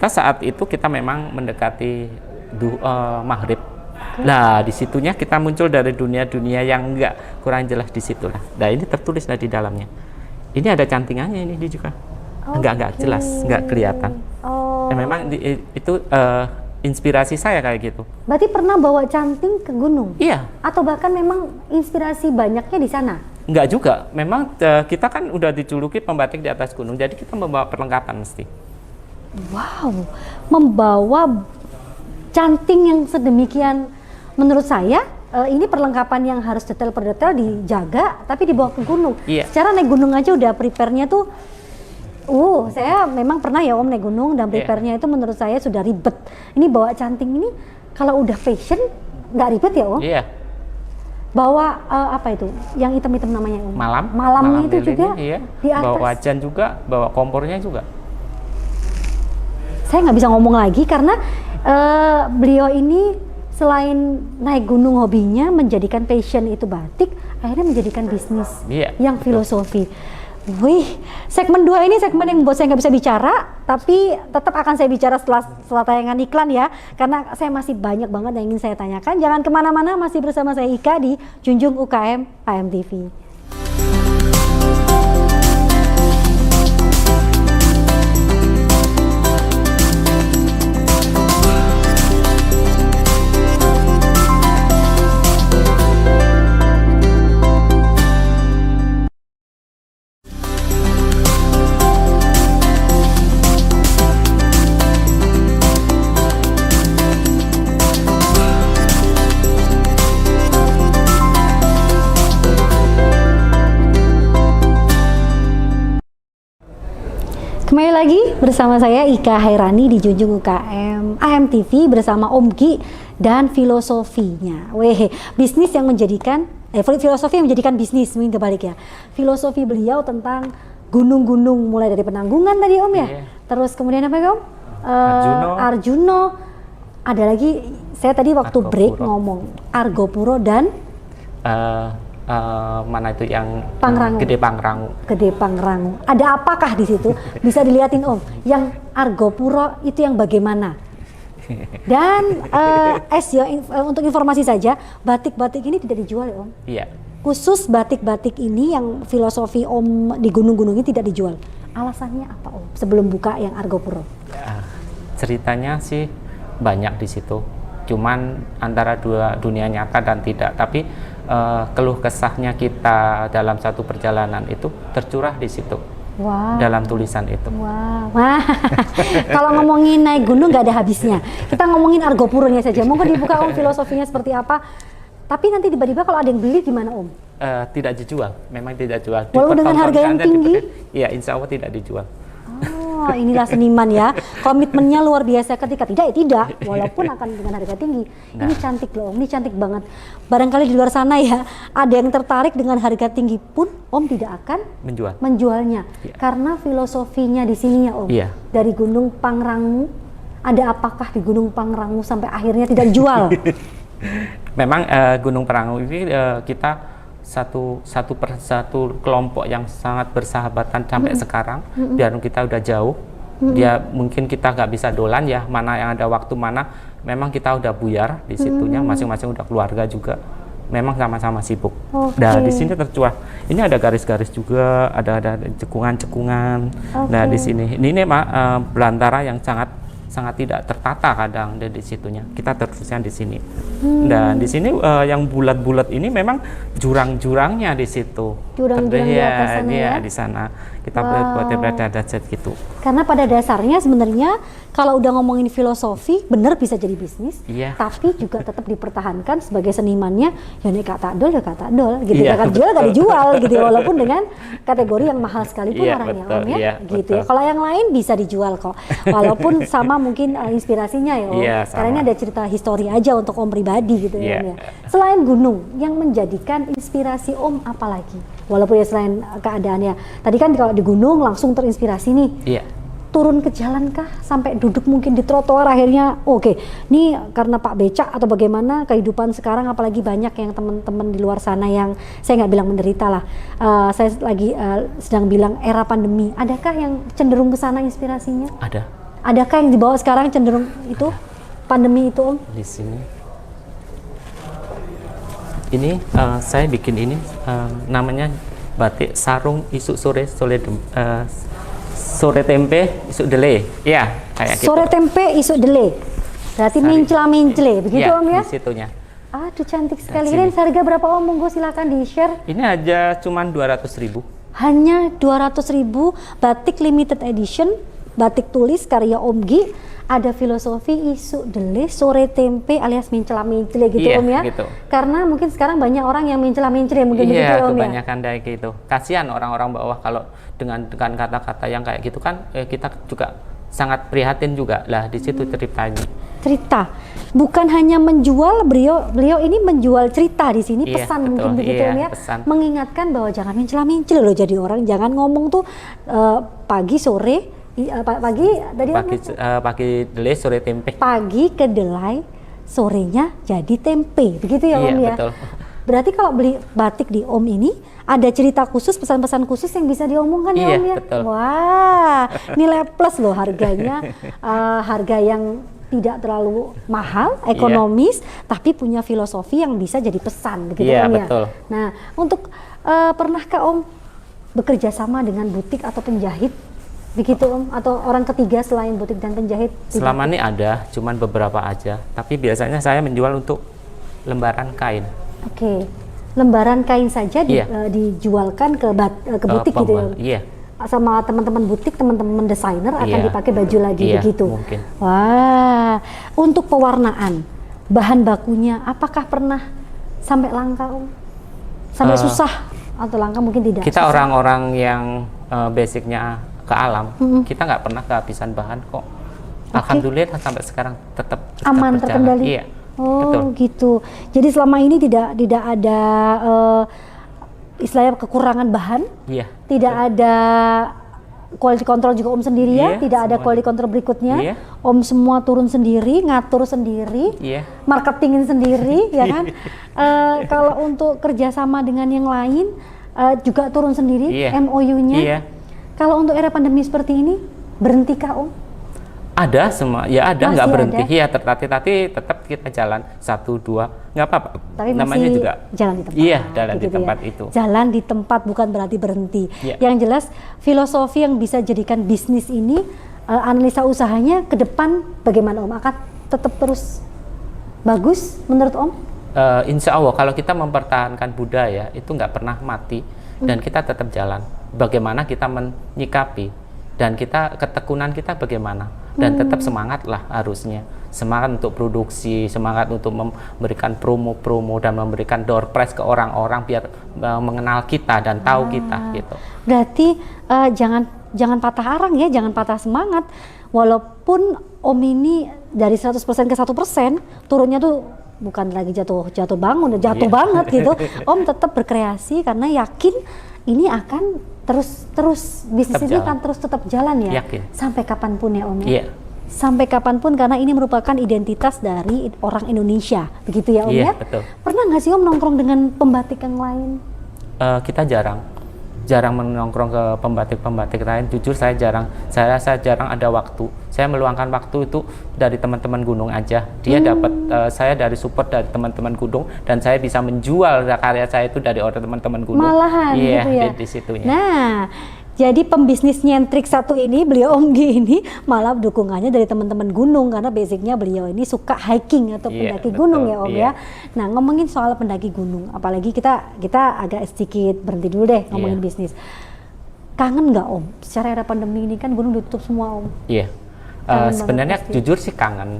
B: saat itu kita memang mendekati maghrib. Nah, disitunya kita muncul dari dunia-dunia yang enggak kurang jelas di situlah. Nah, ini tertulis di dalamnya. Ini ada cantingannya ini juga. Enggak jelas, enggak kelihatan.
A: Oh.
B: Nah, memang itu inspirasi saya kayak gitu.
A: Berarti pernah bawa canting ke gunung?
B: Iya.
A: Atau bahkan memang inspirasi banyaknya di sana?
B: Enggak juga, memang kita kan udah dijuluki pembatik di atas gunung, jadi kita membawa perlengkapan mesti.
A: Wow, membawa canting yang sedemikian, menurut saya ini perlengkapan yang harus detail per detail dijaga, tapi dibawa ke gunung.
B: Iya.
A: Secara naik gunung aja udah prepare-nya tuh, saya memang pernah ya, Om, naik gunung dan prepare-nya itu menurut saya sudah ribet. Ini bawa canting ini, kalau udah fashion nggak ribet ya, Om?
B: Iya.
A: Bawa apa itu? Yang hitam-hitam namanya, Om?
B: Malamnya
A: Malam itu juga
B: iya.
A: di atas.
B: Bawa wajan juga, bawa kompornya juga.
A: Saya nggak bisa ngomong lagi karena beliau ini selain naik gunung hobinya, menjadikan passion itu batik, akhirnya menjadikan bisnis yang filosofi. Wih, segmen 2 ini segmen yang membuat saya nggak bisa bicara, tapi tetap akan saya bicara setelah tayangan iklan ya, karena saya masih banyak banget yang ingin saya tanyakan. Jangan kemana-mana, masih bersama saya Ika di Junjung UKM AMTV. Kembali lagi bersama saya Ika Hairani di Junjung UKM AMTV bersama Om Gi dan filosofinya. Bisnis yang menjadikan filosofi yang menjadikan bisnis, mungkin kebalik ya. Filosofi beliau tentang gunung-gunung, mulai dari Penanggungan tadi, Om ya. Terus kemudian apa ya, Om? Arjuno. Ada lagi, saya tadi waktu break ngomong Argopuro dan
B: mana itu yang
A: Pangrango.
B: Gede Pangrango.
A: Gede Pangrango. Ada apakah di situ? Bisa dilihatin, Om. Yang Argopuro itu yang bagaimana? Dan untuk informasi saja, batik-batik ini tidak dijual ya, Om?
B: Iya.
A: Khusus batik-batik ini yang filosofi Om di gunung-gunung ini tidak dijual. Alasannya apa, Om? Sebelum buka yang Argopuro?
B: Ceritanya sih banyak di situ. Cuman antara dunia nyata dan tidak. Tapi keluh kesahnya kita dalam satu perjalanan itu tercurah di situ.
A: Wow.
B: Dalam tulisan itu.
A: Wow. Wah. Kalau ngomongin naik gunung nggak ada habisnya. Kita ngomongin Argopuronya saja. Monggo dibuka, Om, filosofinya seperti apa. Tapi nanti tiba-tiba kalau ada yang beli gimana, Om?
B: Tidak dijual, memang tidak dijual.
A: Walau dengan harga yang tinggi?
B: Iya, insya Allah tidak dijual.
A: Oh, Oh, inilah seniman ya. Komitmennya luar biasa, ketika tidak ya tidak, walaupun akan dengan harga tinggi.
B: Nah.
A: Ini cantik loh Om, ini cantik banget. Barangkali di luar sana ya, ada yang tertarik dengan harga tinggi pun Om tidak akan menjualnya.
B: Iya.
A: Karena filosofinya di sini ya Om.
B: Iya.
A: Dari Gunung Pangrango, ada apakah di Gunung Pangrango sampai akhirnya tidak dijual?
B: Memang Gunung Pangrango ini kita satu kelompok yang sangat bersahabatan sampai sekarang. Biar kita udah jauh, dia mungkin kita nggak bisa dolan ya, mana yang ada waktu mana. Memang kita udah buyar di situnya, masing-masing udah keluarga juga. Memang sama-sama sibuk. Nah di sini tercuah. Ini ada garis-garis juga, ada cekungan-cekungan. Nah di sini ini belantara yang sangat tidak tertata kadang di situnya. Kita terusnya di sini. Dan di sini yang bulat-bulat ini memang jurang-jurangnya di situ.
A: Jurang-jurang di atas sana ya?
B: Di sana. Kita buat berada gitu.
A: Karena pada dasarnya sebenarnya kalau udah ngomongin filosofi, bener bisa jadi bisnis, tapi juga tetap dipertahankan sebagai senimannya. Ya nek kata dol ya kata dol, gitu ya kan, jual gak dijual gitu ya, walaupun dengan kategori yang mahal sekalipun orangnya Om ya, gitu ya. Kalau yang lain bisa dijual kok, walaupun sama mungkin inspirasinya ya Om. Karena ini ada cerita histori aja untuk Om pribadi gitu ya Om ya. Selain gunung, yang menjadikan inspirasi Om apalagi? Walaupun ya selain keadaannya, tadi kan kalau di gunung langsung terinspirasi nih. Turun ke jalan kah sampai duduk mungkin di trotoar akhirnya oke, ini karena Pak Becak atau bagaimana kehidupan sekarang, apalagi banyak yang teman-teman di luar sana yang saya nggak bilang menderita lah, saya lagi sedang bilang era pandemi, adakah yang cenderung ke sana inspirasinya? Adakah yang dibawa sekarang cenderung itu pandemi itu Om?
B: Di sini ini saya bikin ini namanya batik sarung isuk sore sore tempe isuk dele, ya kayak gitu.
A: Sore tempe isuk dele, berarti mencela-mencele, begitu Om ya?
B: Di situnya.
A: Aduh cantik sekali. Ini harga berapa Om? Monggo silakan di share.
B: Ini aja cuman 200.000.
A: Hanya 200.000, batik limited edition, batik tulis karya Om Gi. Ada filosofi isuk dele, sore tempe alias mencela-mencele gitu Om ya.
B: Gitu.
A: Karena mungkin sekarang banyak orang yang mencela-mencele mungkin begitu Om ya.
B: Kebanyakan kayak gitu. Kasihan orang-orang bawah kalau dengan kata-kata yang kayak gitu kan kita juga sangat prihatin juga lah di situ ceritanya. Cerita.
A: Bukan hanya menjual, beliau ini menjual cerita di sini, pesan mungkin begitu Om ya.
B: Pesan.
A: Mengingatkan bahwa jangan mencela-mencele loh jadi orang, jangan ngomong tuh pagi sore
B: pagi delay sore tempe.
A: Pagi kedelai, sorenya jadi tempe, begitu ya Om ya.
B: Betul.
A: Berarti kalau beli batik di Om ini ada cerita khusus, pesan-pesan khusus yang bisa diomongkan ya Om ya.
B: Betul.
A: Wah, nilai plus loh harganya, harga yang tidak terlalu mahal, ekonomis, tapi punya filosofi yang bisa jadi pesan, begitu Om ya.
B: Betul.
A: Nah, untuk pernahkah Om bekerja sama dengan butik atau penjahit? Begitu Om, atau orang ketiga selain butik dan penjahit?
B: Selama ini ada, cuman beberapa aja. Tapi biasanya saya menjual untuk lembaran kain.
A: Lembaran kain saja dijualkan ke butik gitu ya? Sama teman-teman butik, teman-teman desainer akan dipakai baju lagi begitu?
B: Mungkin.
A: Wah, untuk pewarnaan, bahan bakunya apakah pernah sampai langka Om? Sampai susah atau langka mungkin tidak?
B: Kita orang-orang yang basicnya ke alam, kita nggak pernah kehabisan bahan kok. Alhamdulillah sampai sekarang tetap
A: aman, terkendali.
B: Betul.
A: Gitu. Jadi selama ini tidak ada istilahnya kekurangan bahan, tidak ada quality control juga Om sendiri ya, tidak ada quality control berikutnya. Om semua turun sendiri, ngatur sendiri, marketingin sendiri, ya kan? Kalau untuk kerjasama dengan yang lain juga turun sendiri, MOU-nya. Kalau untuk era pandemi seperti ini, berhentikah Om?
B: Ada semua, ada, nggak berhenti. Tapi tetap kita jalan 1, 2, nggak apa-apa.
A: Tapi
B: namanya
A: masih
B: juga
A: jalan di tempat.
B: Jalan di tempat itu.
A: Jalan di tempat bukan berarti berhenti. Yang jelas filosofi yang bisa jadikan bisnis ini, analisa usahanya ke depan bagaimana Om? Akan tetap terus bagus menurut Om?
B: Insya Allah kalau kita mempertahankan budaya itu nggak pernah mati dan kita tetap jalan. Bagaimana kita menyikapi dan ketekunan kita bagaimana dan tetap semangat lah harusnya, semangat untuk produksi, semangat untuk memberikan promo-promo dan memberikan door prize ke orang-orang biar mengenal kita dan tahu kita gitu.
A: Berarti jangan jangan patah arang ya, jangan patah semangat. Walaupun Om ini dari 100% ke 1%, turunnya tuh bukan lagi jatuh bangun, jatuh banget gitu. Om tetap berkreasi karena yakin ini akan terus bisnis ini akan terus tetap jalan ya.
B: Yakin.
A: Sampai kapanpun ya Om ya.
B: Iya.
A: Sampai kapanpun, karena ini merupakan identitas dari orang Indonesia, begitu ya Om ya.
B: Betul.
A: Pernah nggak sih Om nongkrong dengan pembatik yang lain?
B: Kita jarang menongkrong ke pembatik lain. Jujur saya jarang ada waktu. Saya meluangkan waktu itu dari teman-teman gunung aja. Dia dapat saya dari support dari teman-teman gunung, dan saya bisa menjual karya saya itu dari orang teman-teman gunung.
A: Malahan gitu ya.
B: Di situnya.
A: Nah, jadi pembisnis nyentrik satu ini, beliau Om Gi ini malah dukungannya dari teman-teman gunung, karena basicnya beliau ini suka hiking atau pendaki gunung ya Om ya. Nah, ngomongin soal pendaki gunung, apalagi kita agak sedikit berhenti dulu deh ngomongin bisnis. Kangen nggak Om? Secara era pandemi ini kan gunung ditutup semua Om.
B: Iya. Sebenarnya jujur sih kangen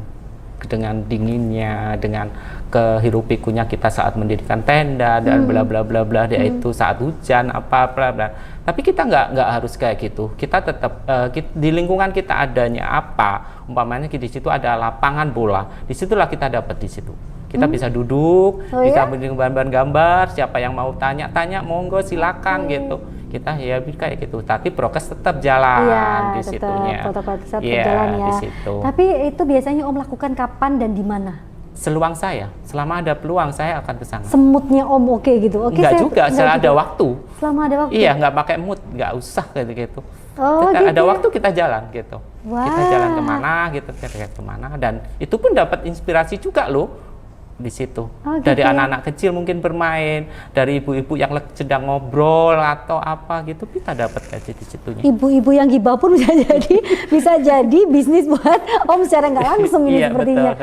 B: dengan dinginnya, dengan kehirup pikuknya kita saat mendirikan tenda dan bla bla bla bla, yaitu saat hujan apa bla bla. Tapi kita nggak harus kayak gitu. Kita tetap di lingkungan kita adanya apa, umpamanya di situ ada lapangan bola, disitulah kita dapat di situ. Kita bisa duduk, bisa bahan-bahan gambar, siapa yang mau tanya monggo silakan gitu. Kita ya kayak gitu, tapi prokes tetap jalan di situnya.
A: Protokol tetap jalan ya.
B: Di situ.
A: Tapi itu biasanya Om lakukan kapan dan di mana?
B: Seluang saya, selama ada peluang saya akan ke sana.
A: Semutnya Om oke gitu. Oke,
B: enggak juga, selama ada waktu.
A: Selama ada waktu.
B: Iya, nggak pakai mood, nggak usah gitu.
A: Oh, gitu.
B: Ada waktu kita jalan gitu.
A: Wah.
B: Kita jalan kemana gitu, kita kemana, dan itu pun dapat inspirasi juga loh di situ. Dari anak-anak kecil mungkin bermain, dari ibu-ibu yang sedang ngobrol atau apa gitu, kita dapat aja di situnya. Ibu-ibu
A: yang gibah pun bisa jadi bisnis buat Om secara nggak langsung ini sepertinya.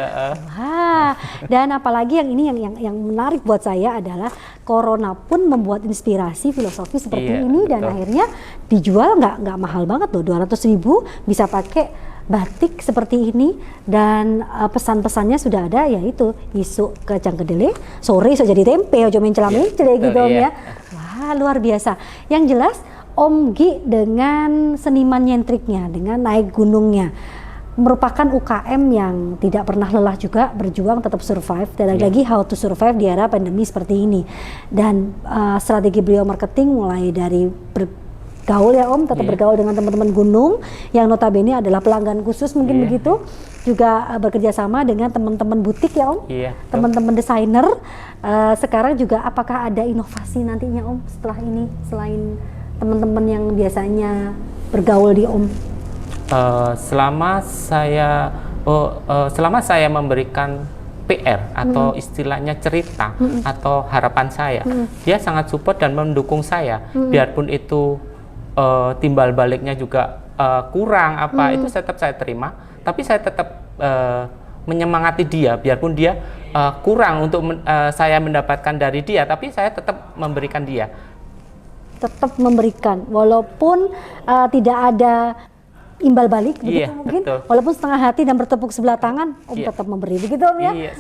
A: Wah, dan apalagi yang ini yang menarik buat saya adalah Corona pun membuat inspirasi filosofi seperti ini, dan akhirnya dijual nggak mahal banget loh, 200.000 bisa pakai batik seperti ini, dan pesan-pesannya sudah ada, yaitu isu kacang kedelai, sore iso jadi tempe, ojo mencela-mencela gitu Om ya. Wah, luar biasa. Yang jelas Om Gi dengan seniman nyentriknya, dengan naik gunungnya, merupakan UKM yang tidak pernah lelah juga, berjuang tetap survive, dan lagi how to survive di era pandemi seperti ini. Dan strategi beliau marketing mulai dari gaul ya Om, tetap bergaul dengan teman-teman gunung yang notabene adalah pelanggan khusus mungkin begitu, juga bekerja sama dengan teman-teman butik ya Om, teman-teman desainer. Sekarang juga apakah ada inovasi nantinya Om setelah ini, selain teman-teman yang biasanya bergaul di Om?
B: Selama saya memberikan PR atau istilahnya cerita atau harapan saya, dia sangat support dan mendukung saya, biarpun itu timbal baliknya juga kurang itu tetap saya terima, tapi saya tetap menyemangati dia, biarpun dia kurang untuk saya mendapatkan dari dia, tapi saya tetap memberikan dia.
A: Tetap memberikan, walaupun tidak ada imbal balik begitu mungkin, walaupun setengah hati dan bertepuk sebelah tangan, Om tetap memberi begitu Om ya.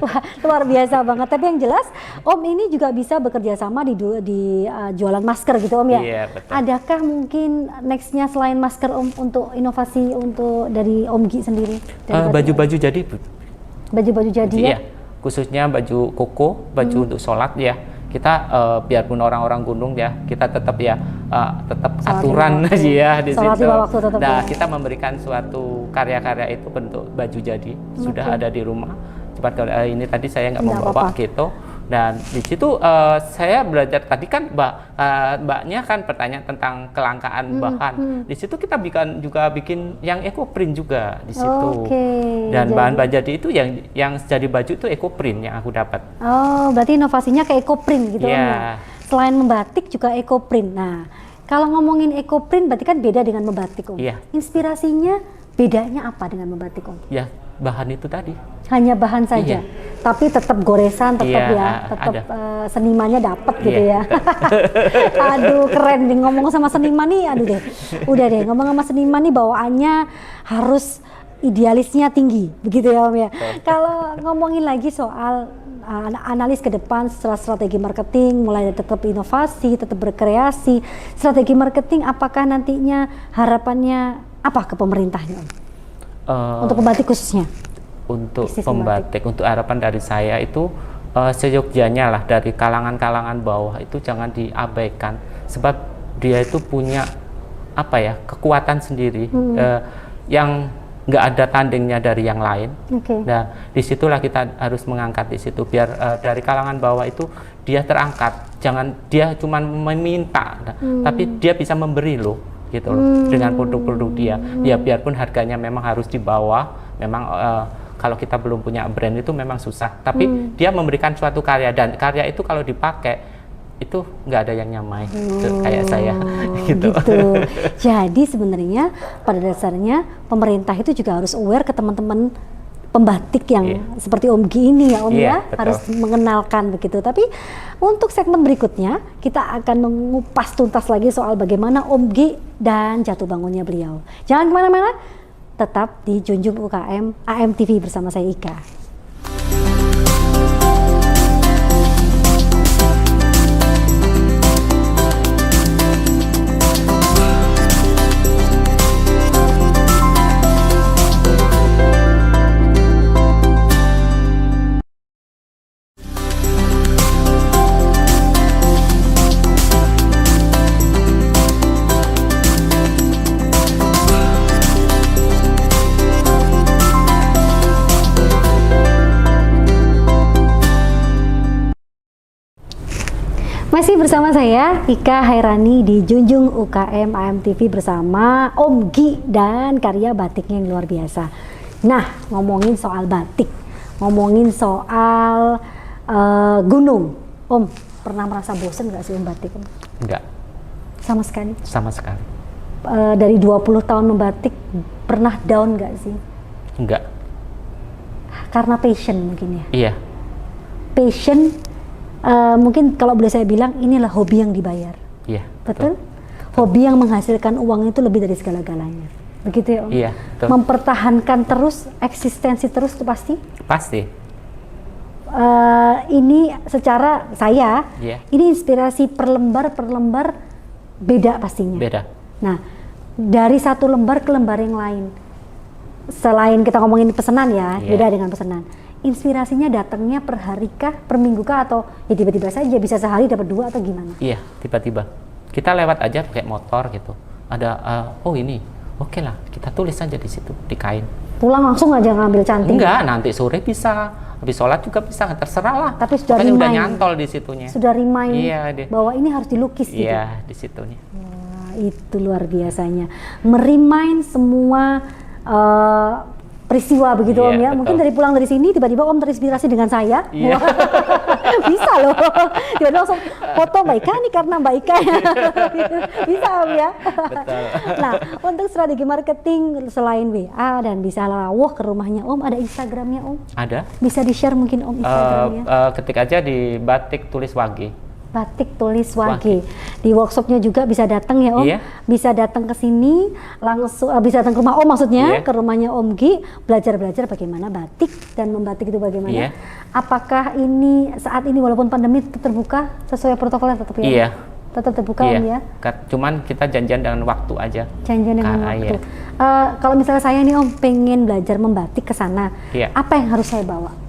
A: Wah, luar biasa banget. Tapi yang jelas Om ini juga bisa bekerja sama di jualan masker gitu Om ya. Adakah mungkin nextnya selain masker Om untuk inovasi untuk dari Om Gi sendiri?
B: Baju-baju jadi Bu.
A: Baju-baju jadi ya?
B: Khususnya baju koko, baju untuk sholat ya. Kita biarpun orang-orang gunung ya, kita tetap tetap aturan aja ya di situ. Nah, kita memberikan suatu karya-karya itu bentuk baju jadi, sudah ada di rumah. Cepat ini tadi saya nggak membawa gitu. Dan di situ saya belajar tadi kan mbaknya kan bertanya tentang kelangkaan bahan. Di situ kita bikin yang eco-print juga di situ. Dan bahan jadi itu yang jadi baju itu eco-print yang aku dapat. Oh, berarti inovasinya ke eco-print gitu ya. Selain membatik juga eco-print. Nah, kalau ngomongin eco-print berarti kan beda dengan membatik Om. Inspirasinya bedanya apa dengan membatik Om? Ya, bahan itu tadi. Hanya bahan saja, tapi tetap goresan, tetap senimannya dapat gitu ya. Aduh, keren nih ngomong sama seniman nih, aduh deh. Udah deh, ngomong sama seniman nih bawaannya harus idealisnya tinggi, begitu ya Om ya. Kalau ngomongin lagi soal
A: analis ke depan setelah strategi marketing, mulai dari tetap inovasi, tetap berkreasi, strategi marketing apakah nantinya harapannya apa ke pemerintahnya Om? Untuk pembatik khususnya?
B: Untuk
A: Bisnis
B: pembatik, untuk harapan dari saya itu seyogyanya lah dari kalangan-kalangan bawah itu jangan diabaikan, sebab dia itu punya apa ya, kekuatan sendiri yang nggak ada tandingnya dari yang lain. Nah, disitulah kita harus mengangkat di situ biar dari kalangan bawah itu dia terangkat. Jangan dia cuma meminta, tapi dia bisa memberi loh, gitu loh, dengan produk-produk dia. Ya biarpun harganya memang harus di bawah, memang kalau kita belum punya brand itu memang susah. Tapi dia memberikan suatu karya, dan karya itu kalau dipakai itu nggak ada yang nyamai, kayak saya gitu.
A: Jadi sebenarnya pada dasarnya pemerintah itu juga harus aware ke teman-teman pembatik yang seperti Om Gi ini ya Om ya,
B: betul.
A: harus mengenalkan begitu. Tapi untuk segmen berikutnya kita akan mengupas tuntas lagi soal bagaimana Om Gi dan jatuh bangunnya beliau. Jangan kemana-mana, tetap di Junjung UKM AMTV bersama saya Ika. Masih bersama saya Ika Hairani di Junjung UKM AMTV bersama Om Gi dan karya batiknya yang luar biasa. Nah, ngomongin soal batik, ngomongin soal gunung, Om pernah merasa bosen nggak sih Om batik?
B: Enggak.
A: Sama sekali?
B: Sama sekali.
A: Dari 20 tahun membatik pernah down nggak sih?
B: Enggak.
A: Karena passion mungkin ya?
B: Iya.
A: Passion. Mungkin kalau boleh saya bilang inilah hobi yang dibayar.
B: Iya.
A: Betul? Hobi yang menghasilkan uang itu lebih dari segala-galanya. Begitu ya Om?
B: Iya, betul.
A: Mempertahankan terus, eksistensi terus itu pasti?
B: Pasti.
A: Ini secara saya, ini inspirasi per lembar beda pastinya.
B: Beda.
A: Nah, dari satu lembar ke lembar yang lain. Selain kita ngomongin pesanan ya, beda dengan pesanan. Inspirasinya datangnya per hari kah, per minggu kah, atau ya tiba-tiba saja bisa sehari dapat 2 atau gimana? Iya,
B: tiba-tiba. Kita lewat aja pakai motor gitu. Ada oh ini, oke lah, kita tulis saja di situ di kain.
A: Pulang langsung aja ngambil cantik?
B: Enggak, nanti sore bisa, habis sholat juga bisa, terserah lah.
A: Tapi sudah
B: remind, udah nyantol di situnya.
A: Sudah remind bahwa ini harus dilukis gitu.
B: Iya, di situnya.
A: Wah, itu luar biasanya. Meremind semua peristiwa begitu Om ya.
B: Betul.
A: Mungkin dari pulang dari sini tiba-tiba Om terinspirasi dengan saya. Bisa loh. Tiba-tiba langsung foto Mbak Ika nih karena Mbak Ika. Bisa Om ya.
B: Betul.
A: Nah, untuk strategi marketing selain WA dan bisa rawuh ke rumahnya Om, ada Instagramnya Om?
B: Ada.
A: Bisa di-share mungkin Om Instagramnya?
B: Ketik aja di Batik Tulis Wage.
A: Batik Tulis Wage. Di workshopnya juga bisa datang ya Om. Bisa datang ke sini langsung, bisa datang ke rumah Om maksudnya, ke rumahnya Om Gi, belajar bagaimana batik dan membatik itu bagaimana. Apakah ini saat ini walaupun pandemi tetap terbuka sesuai protokolnya tetap ya?
B: Iya.
A: Tetap terbuka Om ya.
B: Cuman kita janjian dengan waktu aja.
A: Janjian dengan waktu. Kalau misalnya saya nih Om pengen belajar membatik ke sana, apa yang harus saya bawa?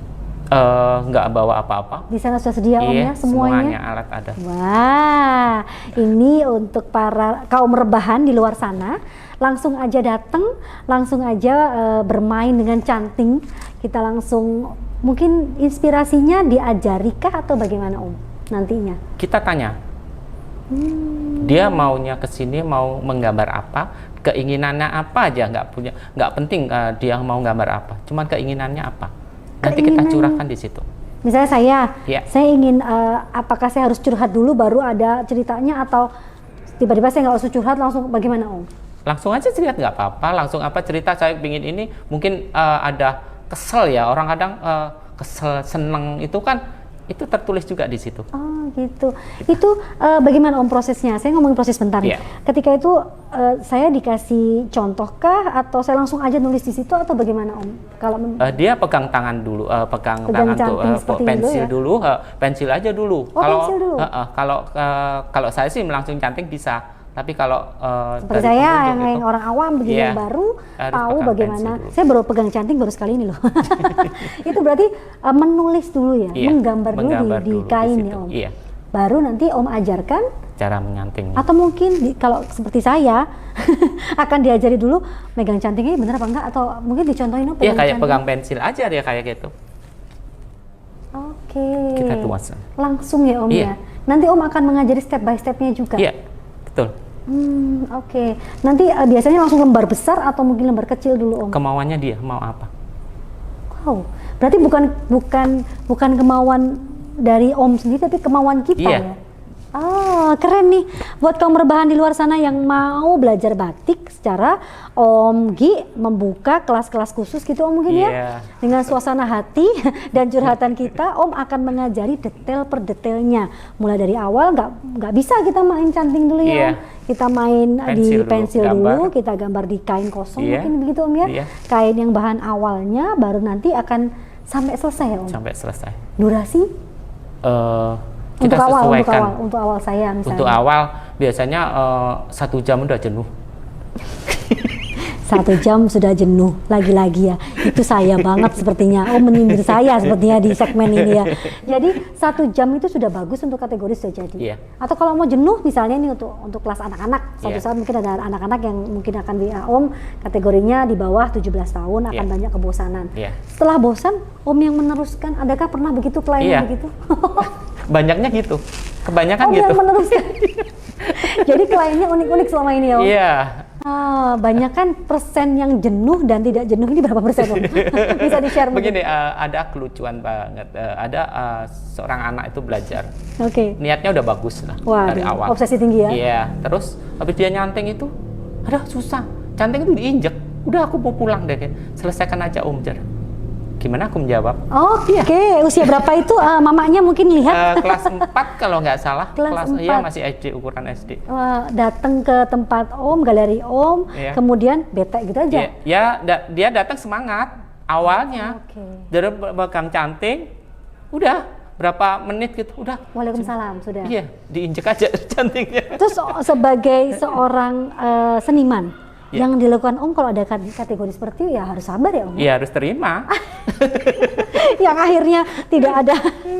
B: Nggak bawa apa-apa.
A: Di sana sudah sedia Om ya semuanya
B: alat ada.
A: Wah, ini untuk para kaum rebahan di luar sana, langsung aja datang, langsung aja bermain dengan canting. Kita langsung, mungkin inspirasinya diajari kah atau bagaimana Om nantinya?
B: Kita tanya, dia maunya kesini mau menggambar apa, keinginannya apa aja, nggak penting dia mau gambar apa, cuman keinginannya apa. Nanti kita curahkan di situ.
A: Misalnya saya ingin, apakah saya harus curhat dulu baru ada ceritanya, atau tiba-tiba saya nggak usah curhat langsung bagaimana Om?
B: Langsung aja cerita nggak apa-apa, langsung apa cerita saya ingin ini, mungkin ada kesel ya, orang kadang kesel, seneng itu kan itu tertulis juga di situ.
A: Oh gitu. Itu bagaimana Om prosesnya? Saya ngomongin proses bentar nih.
B: Iya.
A: Ketika itu saya dikasih contohkah atau saya langsung aja nulis di situ atau bagaimana Om? Kalau
B: Dia pegang tangan dulu, pegang
A: Pegang
B: tangan tuh,
A: canting seperti ini
B: pensil
A: dulu
B: dulu, pensil aja dulu.
A: Oh, pensil dulu.
B: Kalau saya sih langsung canting bisa, tapi kalau
A: seperti
B: dari
A: saya
B: pengunjung
A: yang
B: itu,
A: orang awam begini
B: iya,
A: yang baru
B: harus
A: tahu
B: pegang
A: bagaimana.
B: pensil dulu.
A: Saya baru pegang canting baru sekali ini loh. Itu berarti menulis dulu ya,
B: Iya,
A: menggambar dulu di
B: dulu
A: kain
B: situ.
A: ya Om.
B: Iya,
A: Baru nanti Om ajarkan
B: cara menyanting.
A: atau mungkin kalau seperti saya akan diajari dulu megang cantingnya bener apa enggak atau mungkin dicontohin Om
B: Iya, kayak
A: canting.
B: pegang pensil aja dia kayak gitu.
A: Oke.
B: Kita tuas.
A: Langsung ya Om
B: Iya.
A: ya. Nanti Om akan mengajari step by stepnya juga.
B: Iya, betul.
A: Oke. Nanti biasanya langsung lembar besar atau mungkin lembar kecil dulu Om.
B: Kemauannya dia mau apa?
A: Wow. Berarti bukan kemauan dari Om sendiri tapi kemauan kita
B: Iya.
A: ya. Oh, keren nih. Buat kaum rebahan di luar sana yang mau belajar batik secara Om Gi membuka kelas-kelas khusus gitu Om mungkin ya.
B: Iya.
A: Dengan suasana hati dan curhatan kita, Om akan mengajari detail per detailnya. Mulai dari awal nggak bisa kita main canting dulu ya
B: Iya.
A: Om. Kita main di
B: Pensil dulu,
A: pensil
B: gambar.
A: dulu, kita gambar di kain kosong
B: Iya.
A: mungkin begitu Om ya.
B: Iya.
A: Kain yang bahan awalnya baru nanti akan sampai selesai ya Om.
B: Sampai selesai.
A: Durasi?
B: Kita sesuaikan.
A: Untuk awal saya misalnya.
B: Untuk awal biasanya 1 jam udah jenuh.
A: 1 jam sudah jenuh, lagi-lagi ya. Itu saya banget sepertinya. Oh, menyindir saya sepertinya di segmen ini ya. Jadi 1 jam itu sudah bagus untuk kategori sudah jadi.
B: Iya.
A: Atau kalau mau jenuh misalnya nih untuk kelas anak-anak. Suatu
B: Iya.
A: saat mungkin ada anak-anak yang mungkin akan di Om kategorinya di bawah 17 tahun akan
B: Iya.
A: banyak kebosanan.
B: Iya.
A: Setelah bosan, Om yang meneruskan. Adakah pernah begitu kliennya
B: Iya.
A: begitu?
B: Banyaknya gitu. Kebanyakan
A: Om
B: gitu.
A: yang meneruskan. Jadi kliennya unik-unik selama ini ya Om?
B: Iya.
A: Banyak kan persen yang jenuh dan tidak jenuh ini berapa persen Om? Bisa di-share mungkin?
B: Begini, ada kelucuan banget. Ada seorang anak itu belajar.
A: Oke.
B: Niatnya udah bagus lah
A: Wah,
B: dari awal.
A: obsesi tinggi ya?
B: Iya. Terus habis dia nyanting itu, aduh susah. Canting itu diinjek. Udah aku mau pulang deh. Selesaikan aja Om Jar. Gimana aku menjawab?
A: Oke, usia berapa itu mamanya mungkin lihat?
B: Kelas 4 kalau nggak salah.
A: Kelas
B: Iya
A: 4.
B: masih SD, ukuran SD.
A: Datang ke tempat Om, galeri Om,
B: Iya.
A: kemudian bete gitu aja?
B: Dia datang semangat awalnya.
A: Oke.
B: Dia pegang canting, udah berapa menit gitu, udah.
A: Waalaikumsalam, sudah.
B: Iya, diinjek aja cantingnya.
A: Terus sebagai seorang seniman,
B: Iya.
A: yang dilakukan Om kalau ada kategori seperti itu ya harus sabar ya Om?
B: Iya, harus terima.
A: Yang akhirnya tidak ada.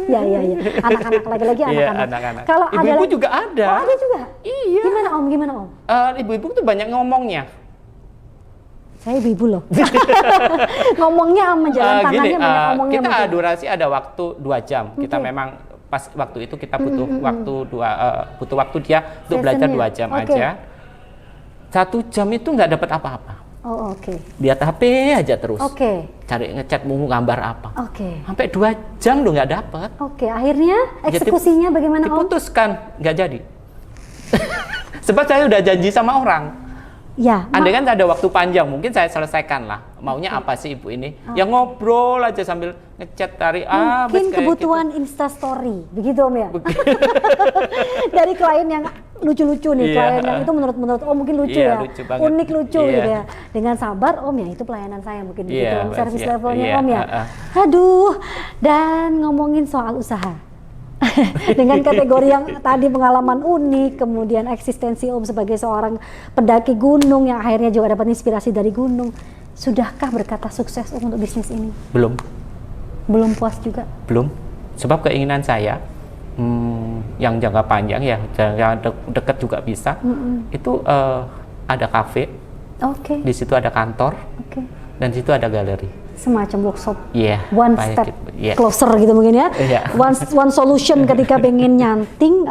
A: Ya. Anak-anak lagi-lagi
B: Iya,
A: anak-anak.
B: anak-anak.
A: Kalau ada
B: Ibu-ibu
A: lagi-
B: juga ada.
A: Oh, ada juga.
B: Iya.
A: Gimana Om?
B: Ibu-ibu tuh banyak ngomongnya.
A: Saya ibu-ibu loh. Ngomongnya menjalan tangannya
B: Gini,
A: banyak ngomongnya.
B: kita
A: mungkin.
B: durasi ada waktu 2 jam. Kita
A: Oke.
B: memang pas waktu itu kita butuh butuh waktu dia untuk belajar
A: Sessionnya.
B: 2 jam
A: Oke.
B: aja. 1 jam itu nggak dapat apa-apa.
A: Oh, oke.
B: Lihat HP aja terus.
A: Oke.
B: Cari ngecat mau gambar apa.
A: Oke.
B: Sampai 2 jam lo nggak dapat.
A: Oke, akhirnya
B: Ya,
A: eksekusinya bagaimana Om?
B: Diputuskan, nggak jadi. Sebab saya udah janji sama orang.
A: Ya.
B: Andai kan ada waktu panjang, mungkin saya selesaikan lah. Maunya apa sih ibu ini? Ya ngobrol aja sambil ngecat tarik.
A: Mungkin
B: kayak
A: kebutuhan
B: gitu.
A: Instastory, begitu Om ya? Dari klien yang lucu-lucu nih,
B: Iya.
A: klien yang itu menurut Om mungkin lucu
B: Iya,
A: ya,
B: lucu banget.
A: unik lucu
B: Iya.
A: gitu ya. Dengan sabar Om ya itu pelayanan saya mungkin
B: Iya,
A: begitu,
B: Mas,
A: service
B: iya.
A: levelnya
B: Iya,
A: Om ya. Aduh, dan ngomongin soal usaha. Dengan kategori yang tadi pengalaman unik, kemudian eksistensi Om sebagai seorang pendaki gunung yang akhirnya juga dapat inspirasi dari gunung. Sudahkah berkata sukses Om untuk bisnis ini?
B: Belum.
A: Belum puas juga?
B: Belum. Sebab keinginan saya yang jangka panjang ya, yang dekat juga bisa. Itu ada kafe,
A: Oke.
B: di situ ada kantor,
A: Oke.
B: dan di situ ada galeri.
A: Semacam workshop.
B: Iya.
A: One
B: kayak
A: step
B: gitu. Iya.
A: closer gitu mungkin ya.
B: Iya.
A: One solution ketika pengen nyanting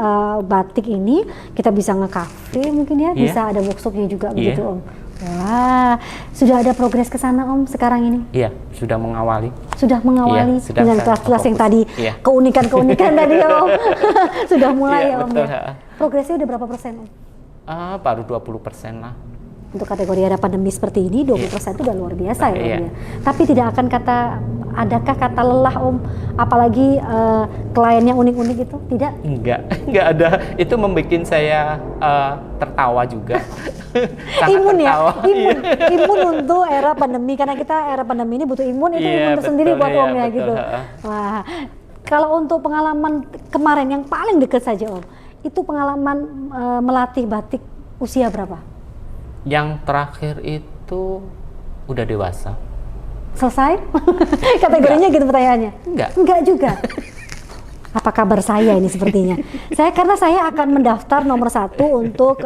A: batik ini, kita bisa nge-cafe mungkin ya,
B: Iya.
A: bisa ada workshopnya juga
B: Iya.
A: begitu Om. Wah, sudah ada progres ke sana Om sekarang ini?
B: Iya, sudah mengawali.
A: Sudah mengawali
B: Iya, sudah
A: dengan
B: saya
A: kelas-kelas yang
B: fokus.
A: tadi,
B: Iya.
A: keunikan-keunikan tadi ya Om. Sudah mulai
B: Iya,
A: ya Om
B: betul.
A: ya. Progresnya udah berapa persen Om?
B: Baru 20% lah.
A: Untuk kategori era pandemi seperti ini 20% itu udah luar biasa ya Om ya. Tapi tidak akan adakah kata lelah Om, apalagi klien yang unik-unik itu? Tidak?
B: Enggak ada. Itu membuat saya tertawa juga.
A: Imun ya, imun untuk era pandemi, karena kita era pandemi ini butuh imun, itu imun tersendiri buat Om ya gitu. Wah, kalau untuk pengalaman kemarin yang paling dekat saja Om, itu pengalaman melatih batik usia berapa?
B: Yang terakhir itu udah dewasa.
A: Selesai? Kategorinya gitu pertanyaannya? Enggak juga. Apa kabar saya ini sepertinya? Karena saya akan mendaftar nomor 1 untuk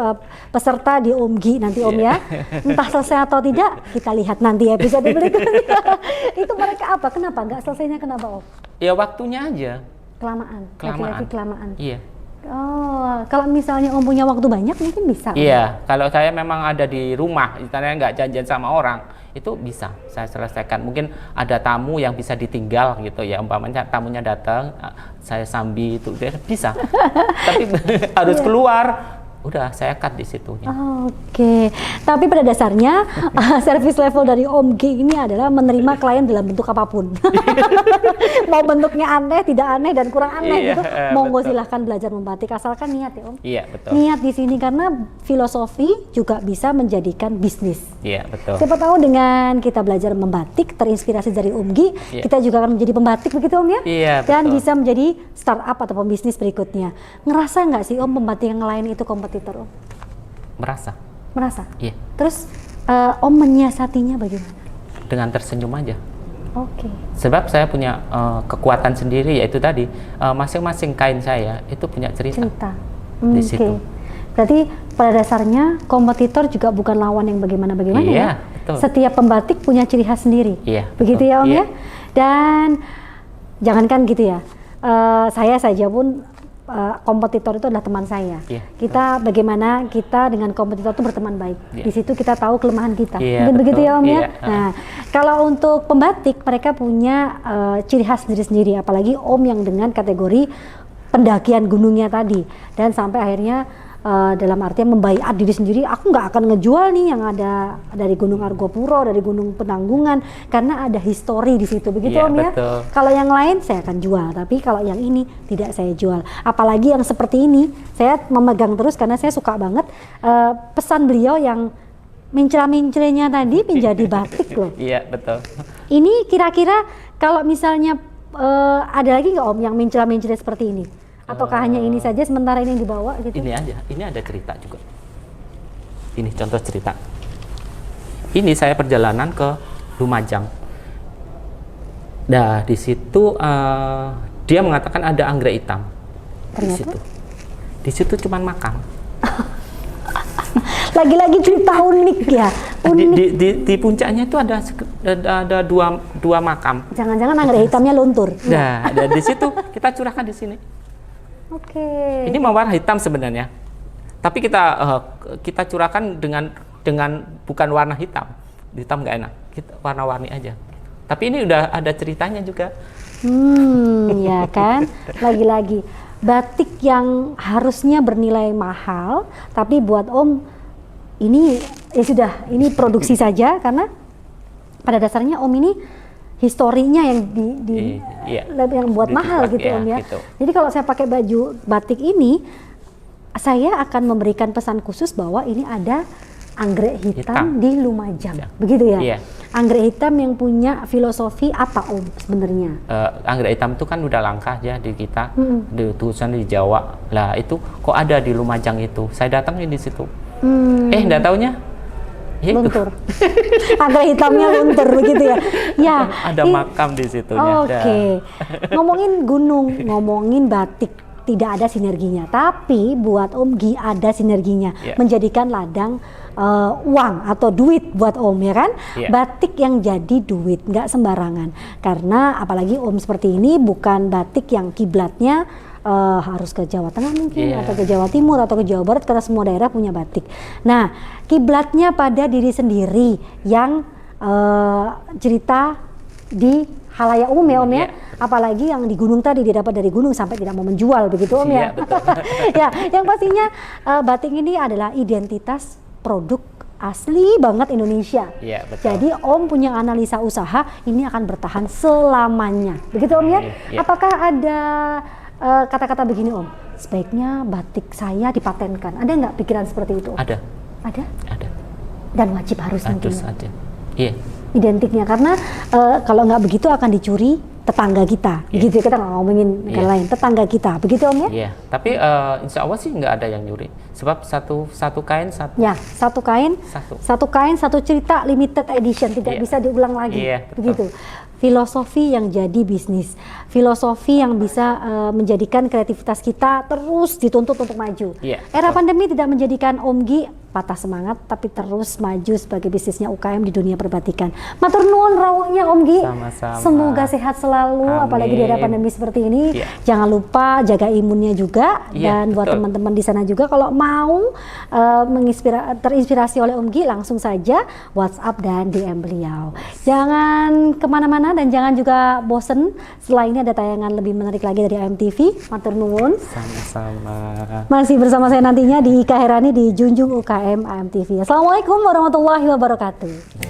A: peserta di OMGI nanti Om ya. Entah selesai atau tidak, kita lihat nanti episode berikutnya. Itu mereka apa? Kenapa? Nggak selesainya kenapa Om?
B: Ya waktunya aja.
A: Kelamaan. Laki-laki kelamaan.
B: Iya.
A: Oh, kalau misalnya Om punya waktu banyak mungkin bisa.
B: Iya, kalau saya memang ada di rumah, istilahnya nggak janjian sama orang, itu bisa saya selesaikan. Mungkin ada tamu yang bisa ditinggal gitu ya, umpamanya tamunya datang, saya sambil itu bisa. Tapi harus keluar, udah saya cut di situnya.
A: Oke. Tapi pada dasarnya service level dari Om G ini adalah menerima klien dalam bentuk apapun. Mau bentuknya aneh, tidak aneh dan kurang aneh gitu, monggo silahkan belajar membatik asalkan niat ya Om.
B: Iya, betul.
A: Niat di sini karena filosofi juga bisa menjadikan bisnis.
B: Iya, betul.
A: Siapa tahu dengan kita belajar membatik terinspirasi dari Om G, kita juga akan menjadi pembatik begitu Om ya?
B: Iya, betul.
A: Dan bisa menjadi startup atau pembisnis berikutnya. Ngerasa nggak sih Om pembatik yang lain itu kompetitor Om?
B: Merasa. Iya.
A: Terus Om menyiasatinya bagaimana?
B: Dengan tersenyum aja.
A: Oke.
B: Sebab saya punya kekuatan sendiri, yaitu tadi masing-masing kain saya itu punya cerita. Di situ.
A: Berarti pada dasarnya kompetitor juga bukan lawan yang bagaimana-bagaimana ya.
B: Betul.
A: Setiap pembatik punya ciri khas sendiri. Begitu ya Om ya. Dan jangankan gitu ya. Saya saja pun kompetitor itu adalah teman saya. Kita bagaimana kita dengan kompetitor itu berteman baik. Di situ kita tahu kelemahan kita. Mungkin begitu ya Om ya. Nah, kalau untuk pembatik mereka punya ciri khas sendiri-sendiri, apalagi Om yang dengan kategori pendakian gunungnya tadi, dan sampai akhirnya dalam artian membaiat diri sendiri, aku nggak akan ngejual nih yang ada dari Gunung Argopuro, dari Gunung Penanggungan, karena ada histori di situ, begitu Om ya. Kalau yang lain saya akan jual, tapi kalau yang ini tidak saya jual. Apalagi yang seperti ini, saya memegang terus karena saya suka banget pesan beliau yang mincela-mincelenya tadi menjadi batik loh.
B: Iya, betul.
A: Ini kira-kira kalau misalnya ada lagi nggak Om yang mincela-mincela seperti ini? Ataukah hanya ini saja sementara ini yang dibawa gitu?
B: Ini aja, ini ada cerita juga. Ini contoh cerita. Ini saya perjalanan ke Lumajang. Nah, di situ dia mengatakan ada anggrek hitam.
A: Ternyata?
B: Di situ cuman makam.
A: Lagi-lagi cerita unik ya.
B: Di puncaknya itu ada dua makam.
A: Jangan-jangan anggrek hitamnya luntur.
B: Nah, dan di situ kita curahkan di sini.
A: Oke.
B: Ini warna hitam sebenarnya, tapi kita curahkan dengan bukan warna hitam. Hitam nggak enak, kita warna-warni aja. Tapi ini udah ada ceritanya juga.
A: Ya kan. Lagi-lagi batik yang harusnya bernilai mahal, tapi buat Om ini ya sudah, ini produksi saja karena pada dasarnya Om ini historinya yang yang buat mahal gitu Om ya. Gitu. Jadi kalau saya pakai baju batik ini, saya akan memberikan pesan khusus bahwa ini ada anggrek hitam di Lumajang, begitu ya. Anggrek hitam yang punya filosofi apa Om sebenarnya?
B: Anggrek hitam itu kan udah langka ya di kita, di tulisan di Jawa. Lah itu kok ada di Lumajang itu? Saya datangin di situ. Nggak taunya
A: luntur. Anggrek hitamnya luntur begitu ya. Ya,
B: ada makam di situnya.
A: Oke. Ngomongin gunung, ngomongin batik, tidak ada sinerginya. Tapi buat Om Gi ada sinerginya. Menjadikan ladang uang atau duit buat Om ya kan. Batik yang jadi duit, nggak sembarangan. Karena apalagi Om seperti ini bukan batik yang kiblatnya harus ke Jawa Tengah mungkin, atau ke Jawa Timur atau ke Jawa Barat, karena semua daerah punya batik. Nah, kiblatnya pada diri sendiri yang cerita di halayak umum ya Om ya. Apalagi yang di gunung tadi dia dapat dari gunung sampai tidak mau menjual begitu Om ya. Ya, yang pastinya batik ini adalah identitas produk asli banget Indonesia.
B: Iya, betul.
A: Jadi Om punya analisa usaha ini akan bertahan selamanya. Begitu Om ya?
B: Iya.
A: Apakah ada kata-kata begini Om? Sebaiknya batik saya dipatenkan. Ada nggak pikiran seperti itu?
B: Ada.
A: Ada?
B: Ada.
A: Dan wajib harus mungkin.
B: Harus ada. Iya.
A: Identiknya karena kalau nggak begitu akan dicuri tetangga kita, gitu kita nggak ngomongin negara lain, tetangga kita, begitu Om ya?
B: Iya, tapi insya Allah sih nggak ada yang nyuri, sebab satu kain satu.
A: Ya, satu kain, satu cerita limited edition, tidak bisa diulang lagi, begitu. Filosofi yang jadi bisnis, filosofi yang bisa menjadikan kreativitas kita terus dituntut untuk maju. Era pandemi tidak menjadikan Om Gi patah semangat, tapi terus maju sebagai bisnisnya UKM di dunia perbatikan. Matur nuwun rawuhnya Om Gi.
B: Sama-sama.
A: Semoga sehat selalu, apalagi di era pandemi seperti ini. Jangan lupa jaga imunnya juga, dan buat teman-teman di sana juga kalau mau terinspirasi oleh Om Gi, langsung saja WhatsApp dan DM beliau. Jangan kemana-mana dan jangan juga bosen. Setelah ini ada tayangan lebih menarik lagi dari AMTV. Matur nuwun.
B: Sama-sama.
A: Masih bersama saya nantinya di Ika Herani di Junjung UKM AMTV. Assalamualaikum warahmatullahi wabarakatuh.